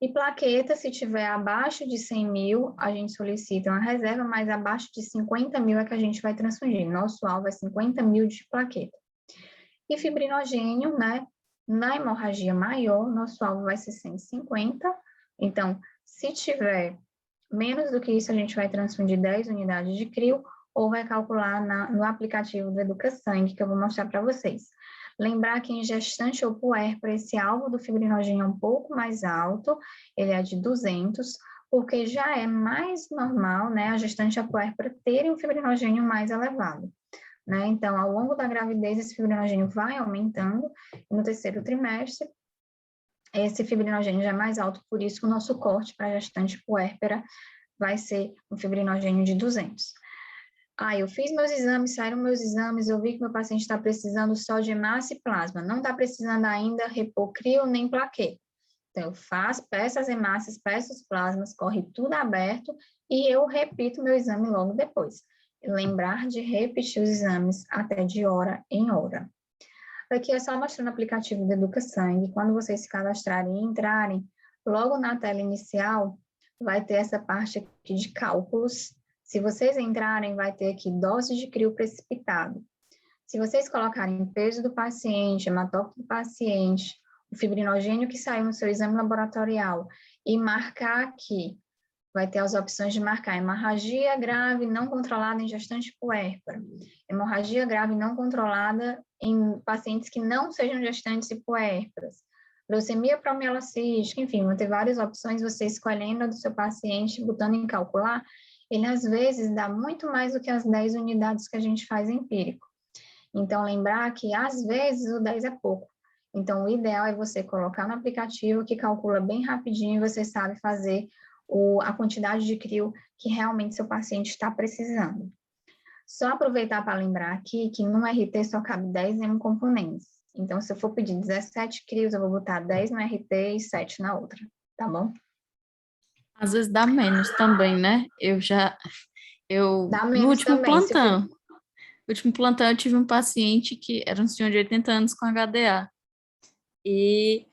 E plaqueta, se tiver abaixo de 100 mil, a gente solicita uma reserva, mas abaixo de 50 mil é que a gente vai transfundir. Nosso alvo é 50 mil de plaqueta. E fibrinogênio, né? Na hemorragia maior, nosso alvo vai ser 150. Então, se tiver menos do que isso, a gente vai transfundir 10 unidades de crio ou vai calcular no aplicativo do EducaSangue, que eu vou mostrar para vocês. Lembrar que em gestante ou puérpera, esse alvo do fibrinogênio é um pouco mais alto, ele é de 200, porque já é mais normal, né, a gestante e a puérpera terem um fibrinogênio mais elevado, né? Então, ao longo da gravidez, esse fibrinogênio vai aumentando, e no terceiro trimestre, esse fibrinogênio já é mais alto, por isso que o nosso corte para gestante puérpera vai ser um fibrinogênio de 200. Eu fiz meus exames, saíram meus exames, eu vi que meu paciente está precisando só de hemácia e plasma, não está precisando ainda repor crio nem plaquê. Então, eu peço as hemácias, peço os plasmas, corre tudo aberto e eu repito meu exame logo depois. Lembrar de repetir os exames até de hora em hora. Aqui é só mostrando o aplicativo do EducaSangue. Quando vocês se cadastrarem e entrarem, logo na tela inicial, vai ter essa parte aqui de cálculos. Se vocês entrarem, vai ter aqui dose de crio precipitado. Se vocês colocarem peso do paciente, hematócrito do paciente, o fibrinogênio que saiu no seu exame laboratorial e marcar aqui, vai ter as opções de marcar hemorragia grave não controlada em gestante puérpera, hemorragia grave não controlada em pacientes que não sejam gestantes e puérperas, leucemia promielocística, enfim, vão ter várias opções, você escolhendo a do seu paciente, botando em calcular, ele às vezes dá muito mais do que as 10 unidades que a gente faz empírico. Então, lembrar que às vezes o 10 é pouco. Então, o ideal é você colocar no aplicativo que calcula bem rapidinho e você sabe fazer a quantidade de crio que realmente seu paciente está precisando. Só aproveitar para lembrar aqui que no RT só cabe 10 hemocomponentes. Então, se eu for pedir 17 crios, eu vou botar 10 no RT e 7 na outra, tá bom? Às vezes dá menos também, né? Dá No menos também. último plantão eu tive um paciente que era um senhor de 80 anos com HDA. E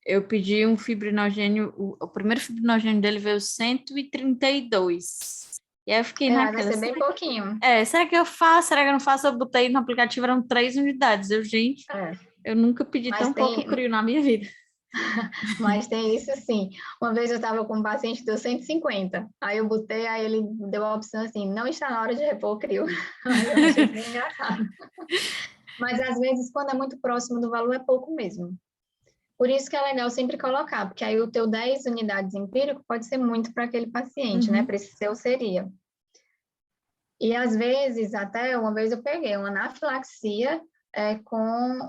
eu pedi um fibrinogênio, o primeiro fibrinogênio dele veio 132. E aí eu fiquei Vai naquela, ser bem pouquinho. será que eu faço? Será que eu não faço? Eu botei no aplicativo, eram 3 unidades. Gente, eu nunca pedi tão pouco crio na minha vida. Mas tem isso sim. Uma vez eu estava com um paciente que deu 150. Aí eu botei, aí ele deu a opção assim, não está na hora de repor o crio. Aí eu achei bem engraçado. Mas às vezes, quando é muito próximo do valor, é pouco mesmo. Por isso que é legal sempre colocar, porque aí o teu 10 unidades empírico pode ser muito para aquele paciente, né? Para esse seu seria. E às vezes, até uma vez eu peguei uma anafilaxia com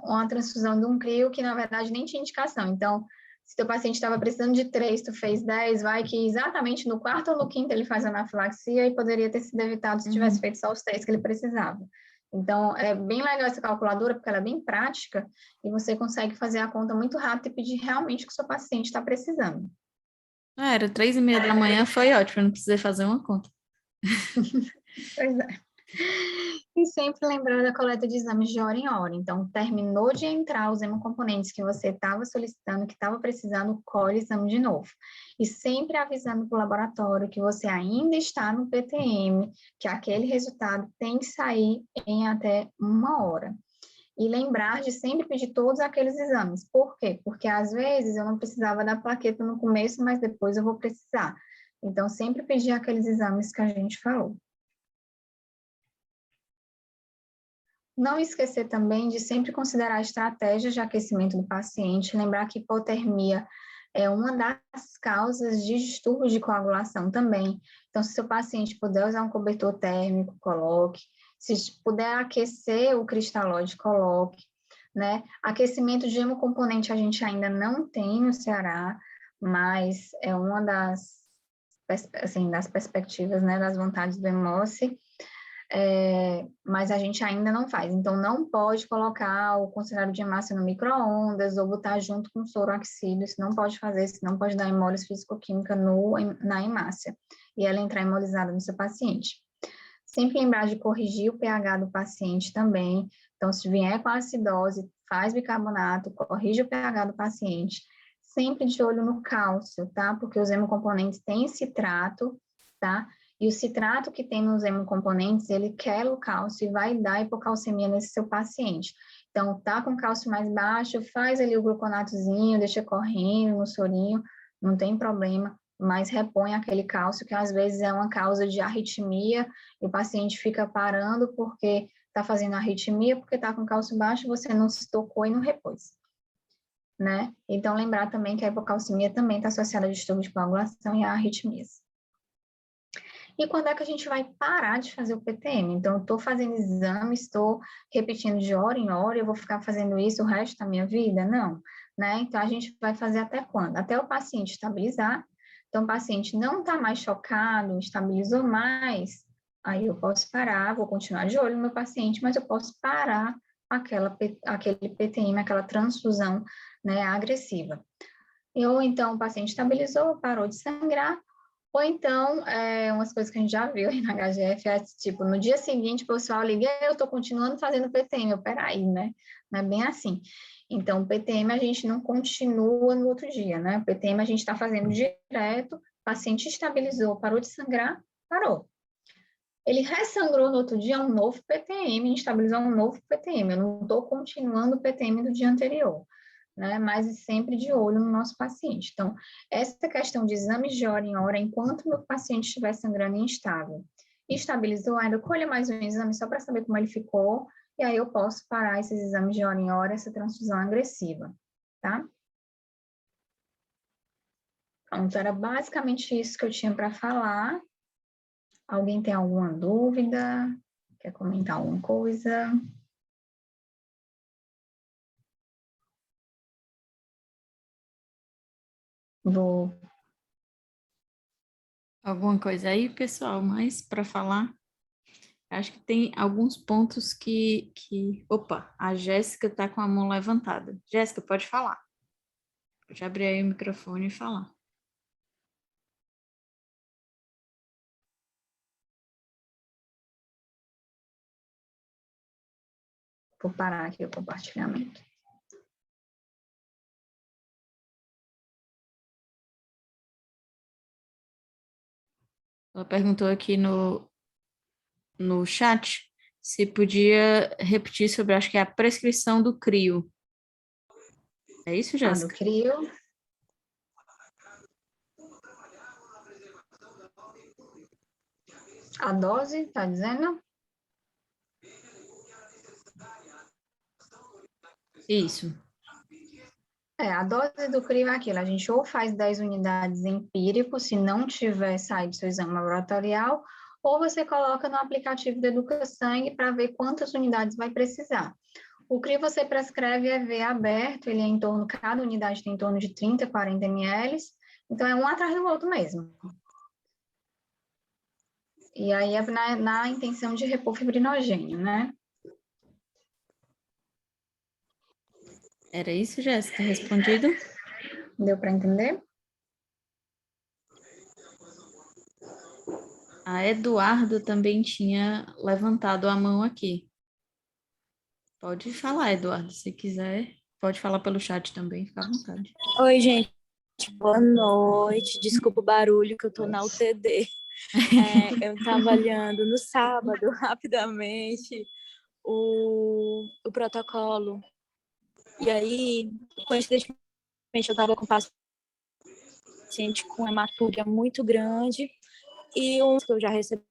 uma transfusão de um crio que, na verdade, nem tinha indicação. Então, se teu paciente estava precisando de 3, tu fez 10, vai que exatamente no quarto ou no quinto ele faz anafilaxia e poderia ter sido evitado se tivesse feito só os 3 que ele precisava. Então, é bem legal essa calculadora, porque ela é bem prática e você consegue fazer a conta muito rápido e pedir realmente o que o seu paciente está precisando. Era 3h30 da manhã, foi ótimo, eu não precisei fazer uma conta. Pois é. E sempre lembrando da coleta de exames de hora em hora. Então, terminou de entrar os hemocomponentes que você estava solicitando, que estava precisando, colhe exame de novo. E sempre avisando para o laboratório que você ainda está no PTM, que aquele resultado tem que sair em até 1 hora. E lembrar de sempre pedir todos aqueles exames. Por quê? Porque às vezes eu não precisava da plaqueta no começo, mas depois eu vou precisar. Então, sempre pedir aqueles exames que a gente falou. Não esquecer também de sempre considerar estratégias de aquecimento do paciente, lembrar que hipotermia é uma das causas de distúrbios de coagulação também. Então, se seu paciente puder usar um cobertor térmico, coloque. Se puder aquecer o cristalóide, coloque. Né? Aquecimento de hemocomponente a gente ainda não tem no Ceará, mas é uma das perspectivas, né, das vontades do Hemossi. Mas a gente ainda não faz. Então, não pode colocar o concentrado de hemácia no micro-ondas ou botar junto com o soro aquecido, isso não pode fazer, isso não pode dar hemólise físico-química na hemácia e ela entrar hemolizada no seu paciente. Sempre lembrar de corrigir o pH do paciente também. Então, se vier com acidose, faz bicarbonato, corrige o pH do paciente. Sempre de olho no cálcio, tá? Porque os hemocomponentes têm citrato, tá? E o citrato que tem nos hemocomponentes, ele quebra o cálcio e vai dar hipocalcemia nesse seu paciente. Então, tá com cálcio mais baixo, faz ali o gluconatozinho, deixa correndo no sorinho, não tem problema, mas repõe aquele cálcio que às vezes é uma causa de arritmia e o paciente fica parando porque está fazendo arritmia porque está com cálcio baixo, você não se tocou e não repôs, né? Então, lembrar também que a hipocalcemia também está associada a distúrbio de coagulação e a arritmias. E quando é que a gente vai parar de fazer o PTM? Então, eu estou fazendo exame, estou repetindo de hora em hora, eu vou ficar fazendo isso o resto da minha vida? Não, né? Então, a gente vai fazer até quando? Até o paciente estabilizar. Então, o paciente não está mais chocado, estabilizou mais, aí eu posso parar, vou continuar de olho no meu paciente, mas eu posso parar aquele PTM, aquela transfusão, né, agressiva. Ou então, o paciente estabilizou, parou de sangrar, ou então, umas coisas que a gente já viu aí na HGF, é tipo, no dia seguinte, o pessoal liga, eu estou continuando fazendo PTM, peraí, né? Não é bem assim. Então, o PTM a gente não continua no outro dia, né? O PTM a gente está fazendo direto, o paciente estabilizou, parou de sangrar, parou. Ele ressangrou no outro dia, um novo PTM, estabilizou um novo PTM. Eu não estou continuando o PTM do dia anterior, né? Mas sempre de olho no nosso paciente. Então, essa questão de exames de hora em hora, enquanto o meu paciente estiver sangrando instável, estabilizou, ainda colha mais um exame só para saber como ele ficou, e aí eu posso parar esses exames de hora em hora, essa transfusão agressiva, tá? Então, era basicamente isso que eu tinha para falar. Alguém tem alguma dúvida? Quer comentar alguma coisa? Vou. Alguma coisa aí, pessoal, mais para falar? Acho que tem alguns pontos que... Opa, a Jéssica está com a mão levantada. Jéssica, pode falar. Pode abrir aí o microfone e falar. Vou parar aqui o compartilhamento. Ela perguntou aqui no chat se podia repetir sobre, acho que é a prescrição do CRIO. É isso, Do Jéssica? CRIO. A dose, tá dizendo? Isso. A dose do CRIO é aquilo, a gente ou faz 10 unidades empírico, se não tiver saído seu exame laboratorial, ou você coloca no aplicativo do EducaSangue para ver quantas unidades vai precisar. O CRIO você prescreve EV aberto, ele é em torno, cada unidade tem em torno de 30, 40 ml, então é um atrás do outro mesmo. E aí é na intenção de repor fibrinogênio, né? Era isso, Jéssica? Respondido? Deu para entender? A Eduarda também tinha levantado a mão aqui. Pode falar, Eduardo, se quiser. Pode falar pelo chat também, fica à vontade. Oi, gente. Boa noite. Desculpa o barulho que eu tô na UTD. Eu estava olhando no sábado, rapidamente, o protocolo. E aí, coincidentemente, eu estava com um paciente com hematúria muito grande e um que eu já recebi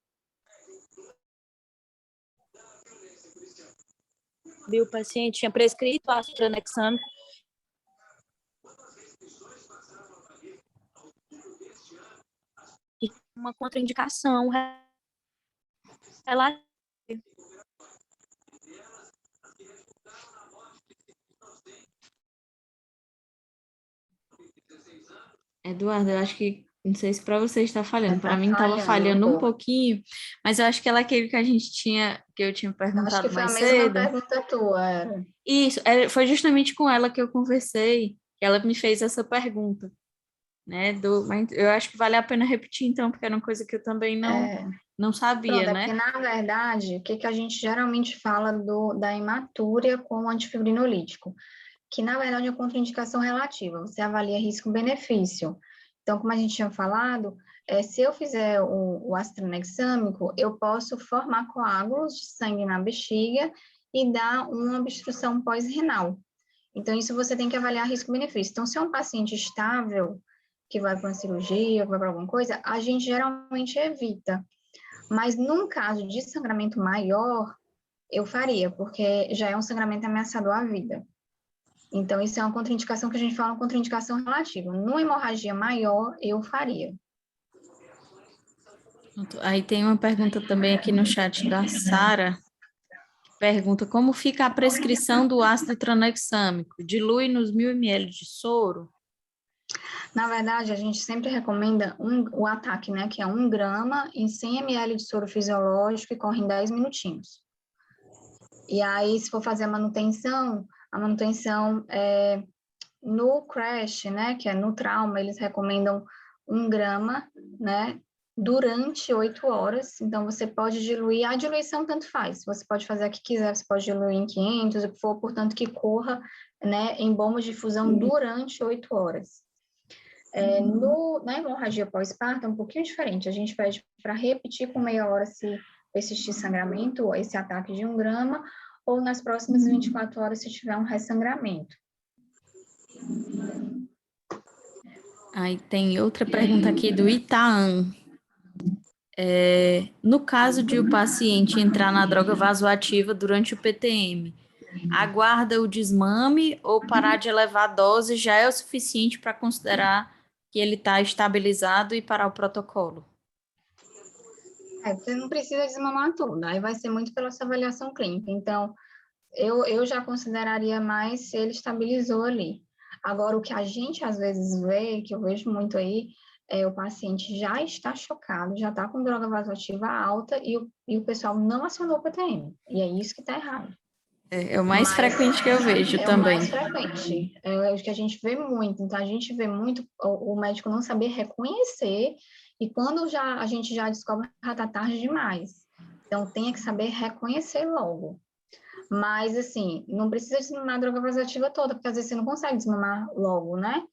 o paciente tinha prescrito ácido tranexâmico e uma contraindicação relativa. Eduardo, eu acho que, não sei se para você está falhando, para Tá mim estava falhando falhando um pouco. pouquinho, mas eu acho que ela é aquele que a gente tinha, que eu tinha Acho que perguntado foi a mais mesma cedo. pergunta tua. Isso, foi justamente com ela que eu conversei, que ela me fez essa pergunta, né? Mas eu acho que vale a pena repetir, então, porque era uma coisa que eu também não sabia, Pronto, é né? porque, na verdade, o que a gente geralmente fala da hematúria com antifibrinolítico? Que, na verdade, é uma contraindicação relativa. Você avalia risco-benefício. Então, como a gente tinha falado, se eu fizer o ácido tranexâmico, eu posso formar coágulos de sangue na bexiga e dar uma obstrução pós-renal. Então, isso você tem que avaliar risco-benefício. Então, se é um paciente estável, que vai para uma cirurgia, que vai para alguma coisa, a gente geralmente evita. Mas num caso de sangramento maior, eu faria, porque já é um sangramento ameaçador à vida. Então, isso é uma contraindicação que a gente fala, uma contraindicação relativa. Numa hemorragia maior, eu faria. Pronto. Aí tem uma pergunta também aqui no chat da Sara, que pergunta como fica a prescrição do ácido tranexâmico? Dilui nos 1.000 ml de soro? Na verdade, a gente sempre recomenda o ataque, né, que é 1 grama em 100 ml de soro fisiológico e corre em 10 minutinhos. E aí, se for fazer a manutenção no crash, né, que é no trauma, eles recomendam 1 grama, né, durante 8 horas. Então, você pode diluir, a diluição tanto faz. Você pode fazer a que quiser, você pode diluir em 500, o que for, portanto, que corra, né, em bombas de fusão durante 8 horas. Na hemorragia pós-parto é um pouquinho diferente. A gente pede para repetir com meia hora se persistir sangramento, ou esse ataque de 1 grama, ou nas próximas 24 horas se tiver um ressangramento. Aí tem outra pergunta aqui do Itaã. No caso de o paciente entrar na droga vasoativa durante o PTM, aguarda o desmame ou parar de elevar a dose já é o suficiente para considerar que ele está estabilizado e parar o protocolo? Você não precisa desmamar tudo, aí vai ser muito pela sua avaliação clínica. Então, eu já consideraria mais se ele estabilizou ali. Agora, o que a gente às vezes vê, que eu vejo muito aí, é o paciente já está chocado, já está com droga vasoativa alta e o pessoal não acionou o PTM. E é isso que está errado. É o mais frequente que eu vejo É também. o mais frequente, é o que a gente vê muito. Então, a gente vê muito o médico não saber reconhecer, e quando a gente já descobre, já está tarde demais. Então, tem que saber reconhecer logo. Mas, assim, não precisa desmamar a droga vasoativa toda, porque às vezes você não consegue desmamar logo, né?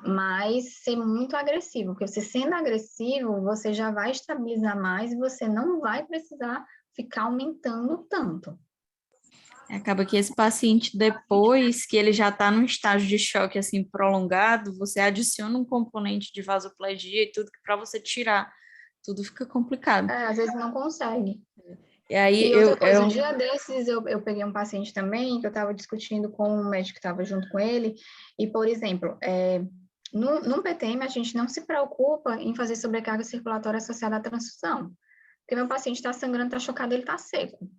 Mas ser muito agressivo, porque você sendo agressivo, você já vai estabilizar mais e você não vai precisar ficar aumentando tanto. Acaba que esse paciente, depois que ele já está num estágio de choque assim prolongado, você adiciona um componente de vasoplegia e tudo que para você tirar, tudo fica complicado. Às vezes não consegue. E aí E outra coisa, um dia desses eu peguei um paciente também, que eu estava discutindo com um médico que estava junto com ele, e, por exemplo, num PTM a gente não se preocupa em fazer sobrecarga circulatória associada à transfusão, porque meu paciente está sangrando, está chocado, ele está seco.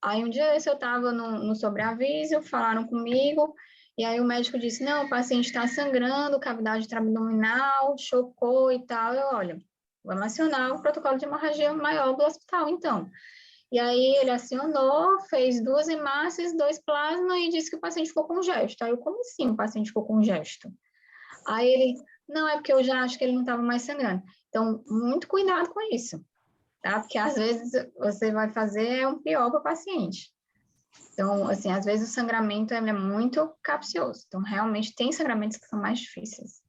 Aí um dia desse eu estava no sobreaviso, falaram comigo, e aí o médico disse, não, o paciente está sangrando, cavidade intraabdominal, chocou e tal. Eu, olha, vamos acionar o protocolo de hemorragia maior do hospital, então. E aí ele acionou, fez 2 hemácias, 2 plasma e disse que o paciente ficou com gesto. Aí eu, como assim o paciente ficou com gesto? Aí ele, não, é porque eu já acho que ele não estava mais sangrando. Então, muito cuidado com isso, tá? Porque às vezes você vai fazer um pior para o paciente. Então, assim, às vezes o sangramento é muito capcioso. Então, realmente tem sangramentos que são mais difíceis.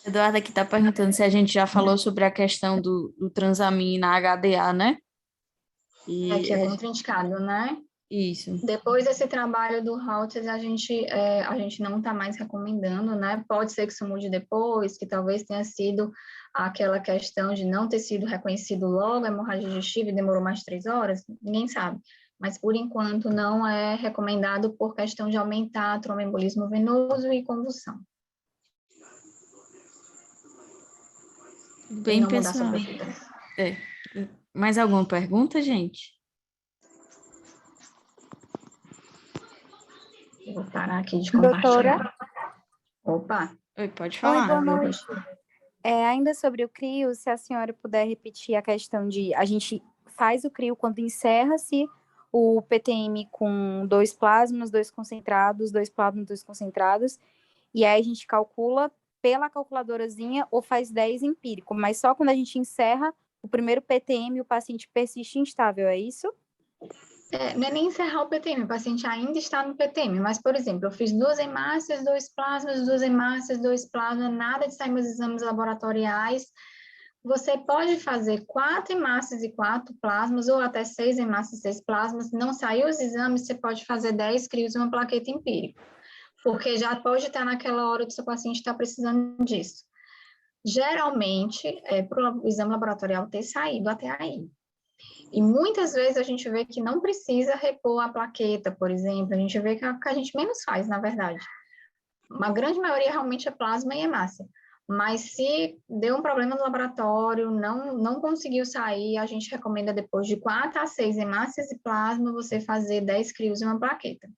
Eduardo aqui está perguntando se a gente já falou sobre a questão do Transamin na HDA, né? Que é contraindicado, né? Isso. Depois desse trabalho do Reuters, a gente não está mais recomendando, né? Pode ser que isso mude depois, que talvez tenha sido aquela questão de não ter sido reconhecido logo a hemorragia digestiva e demorou mais de 3 horas, ninguém sabe. Mas, por enquanto, não é recomendado por questão de aumentar tromboembolismo venoso e convulsão. Bem, não pessoal. mudar sua vida. Mais alguma pergunta, gente? Eu vou parar aqui de compartilhar. Doutora? Opa! Oi, pode falar. Oi, boa noite. Ainda sobre o CRIO, se a senhora puder repetir a questão de a gente faz o CRIO quando encerra-se o PTM com 2 plasmas, 2 concentrados, 2 plasmas, 2 concentrados, e aí a gente calcula pela calculadorazinha ou faz 10 empírico, mas só quando a gente encerra o primeiro PTM o paciente persiste instável, é isso? Não é nem encerrar o PTM, o paciente ainda está no PTM, mas, por exemplo, eu fiz 2 hemácias, 2 plasmas, 2 hemácias, 2 plasmas, nada de sair meus exames laboratoriais. Você pode fazer 4 hemácias e 4 plasmas, ou até 6 hemácias e 6 plasmas. Não saiu os exames, você pode fazer 10 crios e uma plaqueta empírica, porque já pode estar naquela hora que o seu paciente está precisando disso. Geralmente, para o exame laboratorial ter saído até aí. E muitas vezes a gente vê que não precisa repor a plaqueta, por exemplo, a gente vê que é o que a gente menos faz, na verdade. Uma grande maioria realmente é plasma e hemácia. Mas se deu um problema no laboratório, não conseguiu sair, a gente recomenda depois de 4 a 6 hemácias e plasma, você fazer 10 crios e uma plaqueta.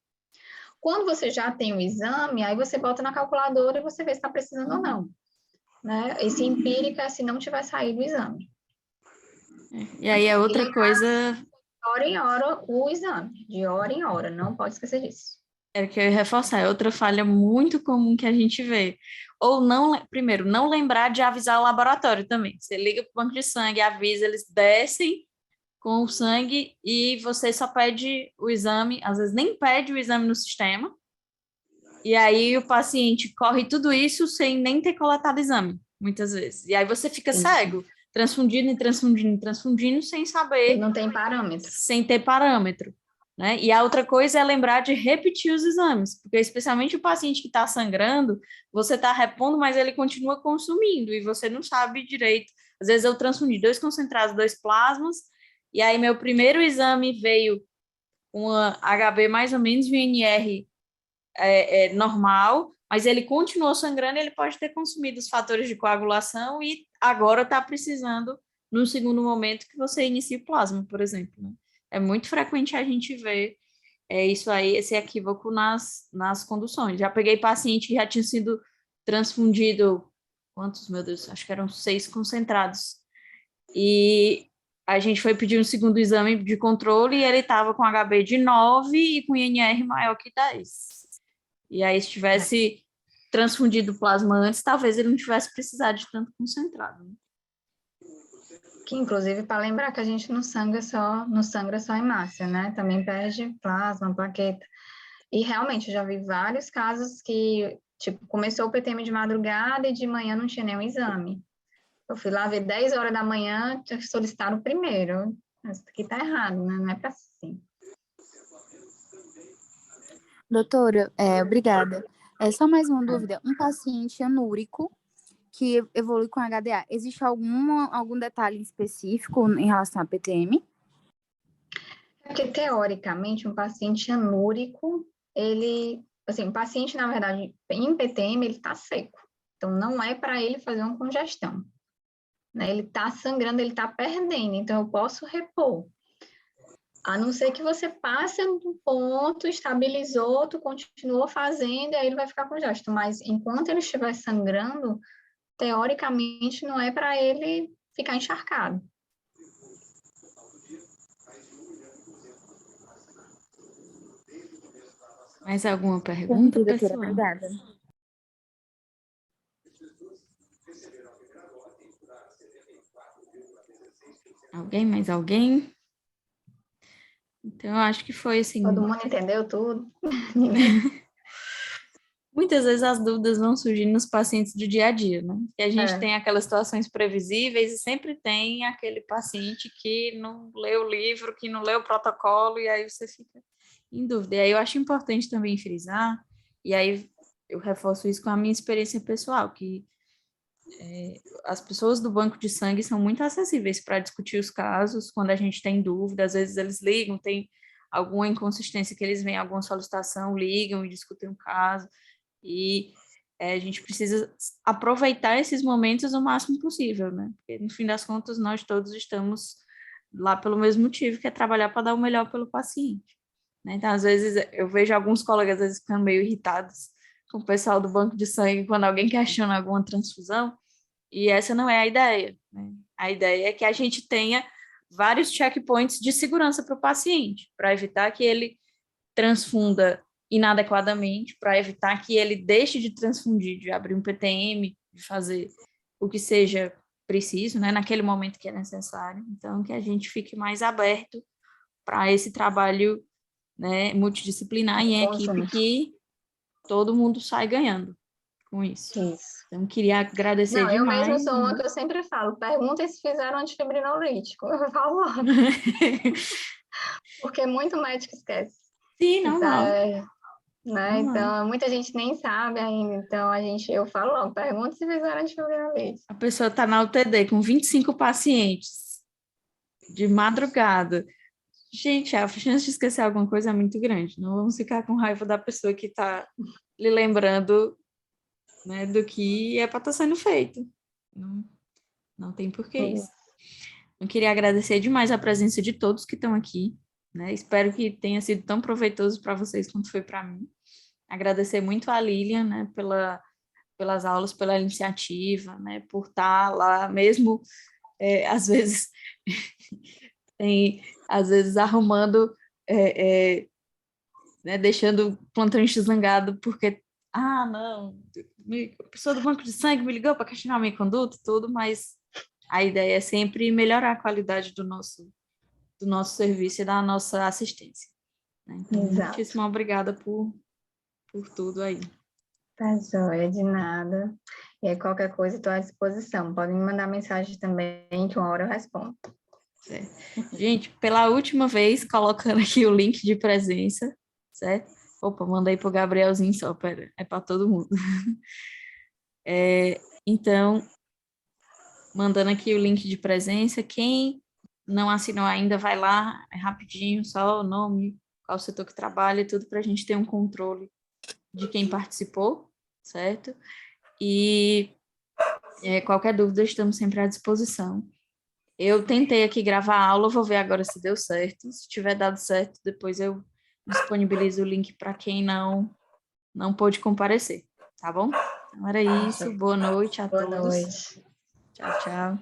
Quando você já tem o exame, aí você bota na calculadora e você vê se está precisando ou não. Né? Esse empírico é se não tiver saído o exame. E aí é outra coisa... De hora em hora o exame, de hora em hora, não pode esquecer disso. É que eu ia reforçar, é outra falha muito comum que a gente vê. Ou não, primeiro, não lembrar de avisar o laboratório também. Você liga para o banco de sangue, avisa, eles descem com o sangue e você só pede o exame, às vezes nem pede o exame no sistema. E aí o paciente corre tudo isso sem nem ter coletado exame, muitas vezes. E aí você fica cego, transfundindo, sem saber. E não tem parâmetro. Sem ter parâmetro. Né? E a outra coisa é lembrar de repetir os exames, porque especialmente o paciente que está sangrando, você está repondo, mas ele continua consumindo, e você não sabe direito. Às vezes eu transfundi 2 concentrados, 2 plasmas, e aí meu primeiro exame veio uma HB mais ou menos, um NR normal, mas ele continuou sangrando, ele pode ter consumido os fatores de coagulação e agora está precisando, no segundo momento, que você inicie o plasma, por exemplo. Né? É muito frequente a gente ver isso aí, esse equívoco nas conduções. Já peguei paciente que já tinha sido transfundido, quantos, meu Deus, acho que eram 6 concentrados. E a gente foi pedir um segundo exame de controle e ele estava com HB de 9 e com INR maior que 10. E aí, se tivesse transfundido plasma antes, talvez ele não tivesse precisado de tanto concentrado. Né? Que, inclusive, para lembrar que a gente não sangra só hemácia, né? Também perde plasma, plaqueta. E, realmente, eu já vi vários casos que, tipo, começou o PTM de madrugada e de manhã não tinha nenhum exame. Eu fui lá ver 10 horas da manhã, solicitaram o primeiro. Isso aqui tá errado, né? Não é para assim. Doutora, obrigada. Só mais uma dúvida. Um paciente anúrico que evolui com HDA, existe algum detalhe específico em relação à PTM? Porque, teoricamente, um paciente anúrico, um paciente, na verdade, em PTM, ele está seco. Então, não é para ele fazer uma congestão. Né? Ele está sangrando, ele está perdendo, então eu posso repor. A não ser que você passe um ponto, estabilizou, tu continuou fazendo, e aí ele vai ficar congesto. Mas enquanto ele estiver sangrando, teoricamente não é para ele ficar encharcado. Mais alguma pergunta, pessoal? Obrigada. Mais alguém? Então, eu acho que foi assim... Todo mundo entendeu tudo? Muitas vezes as dúvidas vão surgindo nos pacientes do dia a dia, né? E a gente tem aquelas situações previsíveis e sempre tem aquele paciente que não lê o livro, que não lê o protocolo, e aí você fica em dúvida. E aí eu acho importante também frisar, e aí eu reforço isso com a minha experiência pessoal, que as pessoas do banco de sangue são muito acessíveis para discutir os casos, quando a gente tem dúvida, às vezes eles ligam, tem alguma inconsistência que eles veem, alguma solicitação, ligam e discutem o caso, e a gente precisa aproveitar esses momentos o máximo possível, né? Porque, no fim das contas, nós todos estamos lá pelo mesmo motivo, que é trabalhar para dar o melhor pelo paciente. Né? Então, às vezes, eu vejo alguns colegas, às vezes, ficando meio irritados com o pessoal do banco de sangue quando alguém questiona alguma transfusão, e essa não é a ideia. Né? A ideia é que a gente tenha vários checkpoints de segurança para o paciente, para evitar que ele transfunda inadequadamente, para evitar que ele deixe de transfundir, de abrir um PTM, de fazer o que seja preciso, né, naquele momento que é necessário. Então, que a gente fique mais aberto para esse trabalho, né, multidisciplinar em equipe, que todo mundo sai ganhando com isso. Então, queria agradecer demais. Eu mesma sou uma que eu sempre falo, pergunta se fizeram antifibrinolítico. Eu falo logo. Porque muito médico esquece. Sim, normal. Né? Então, muita gente nem sabe ainda. Então, eu falo logo, pergunta se fizeram antifibrinolítico. A pessoa está na UTD com 25 pacientes. de madrugada. Gente, a chance de esquecer alguma coisa é muito grande. Não vamos ficar com raiva da pessoa que está lhe lembrando, né, do que é para estar sendo feito. Não tem porquê isso. Eu queria agradecer demais a presença de todos que estão aqui, né? Espero que tenha sido tão proveitoso para vocês quanto foi para mim. Agradecer muito a Lilian, né, pelas aulas, pela iniciativa, né, por estar lá mesmo, às vezes, às vezes arrumando, né, deixando o plantonista zangado porque, não, a pessoa do banco de sangue me ligou para questionar minha conduta e tudo, mas a ideia é sempre melhorar a qualidade do nosso serviço e da nossa assistência, né? Então, muitíssimo obrigada por tudo aí. Tá joia, de nada. E aí, qualquer coisa, estou à disposição. Podem me mandar mensagem também, que uma hora eu respondo. Certo. Gente, pela última vez, colocando aqui o link de presença, certo? Opa, mandei para o Gabrielzinho só, pera, é para todo mundo. Então, mandando aqui o link de presença, quem não assinou ainda, vai lá, é rapidinho, só o nome, qual setor que trabalha e tudo, para a gente ter um controle de quem participou, certo? E qualquer dúvida, estamos sempre à disposição. Eu tentei aqui gravar a aula, vou ver agora se deu certo. Se tiver dado certo, depois eu disponibilizo o link para quem não pôde comparecer, tá bom? Então era isso. Boa noite a todos. Boa noite. Tchau, tchau.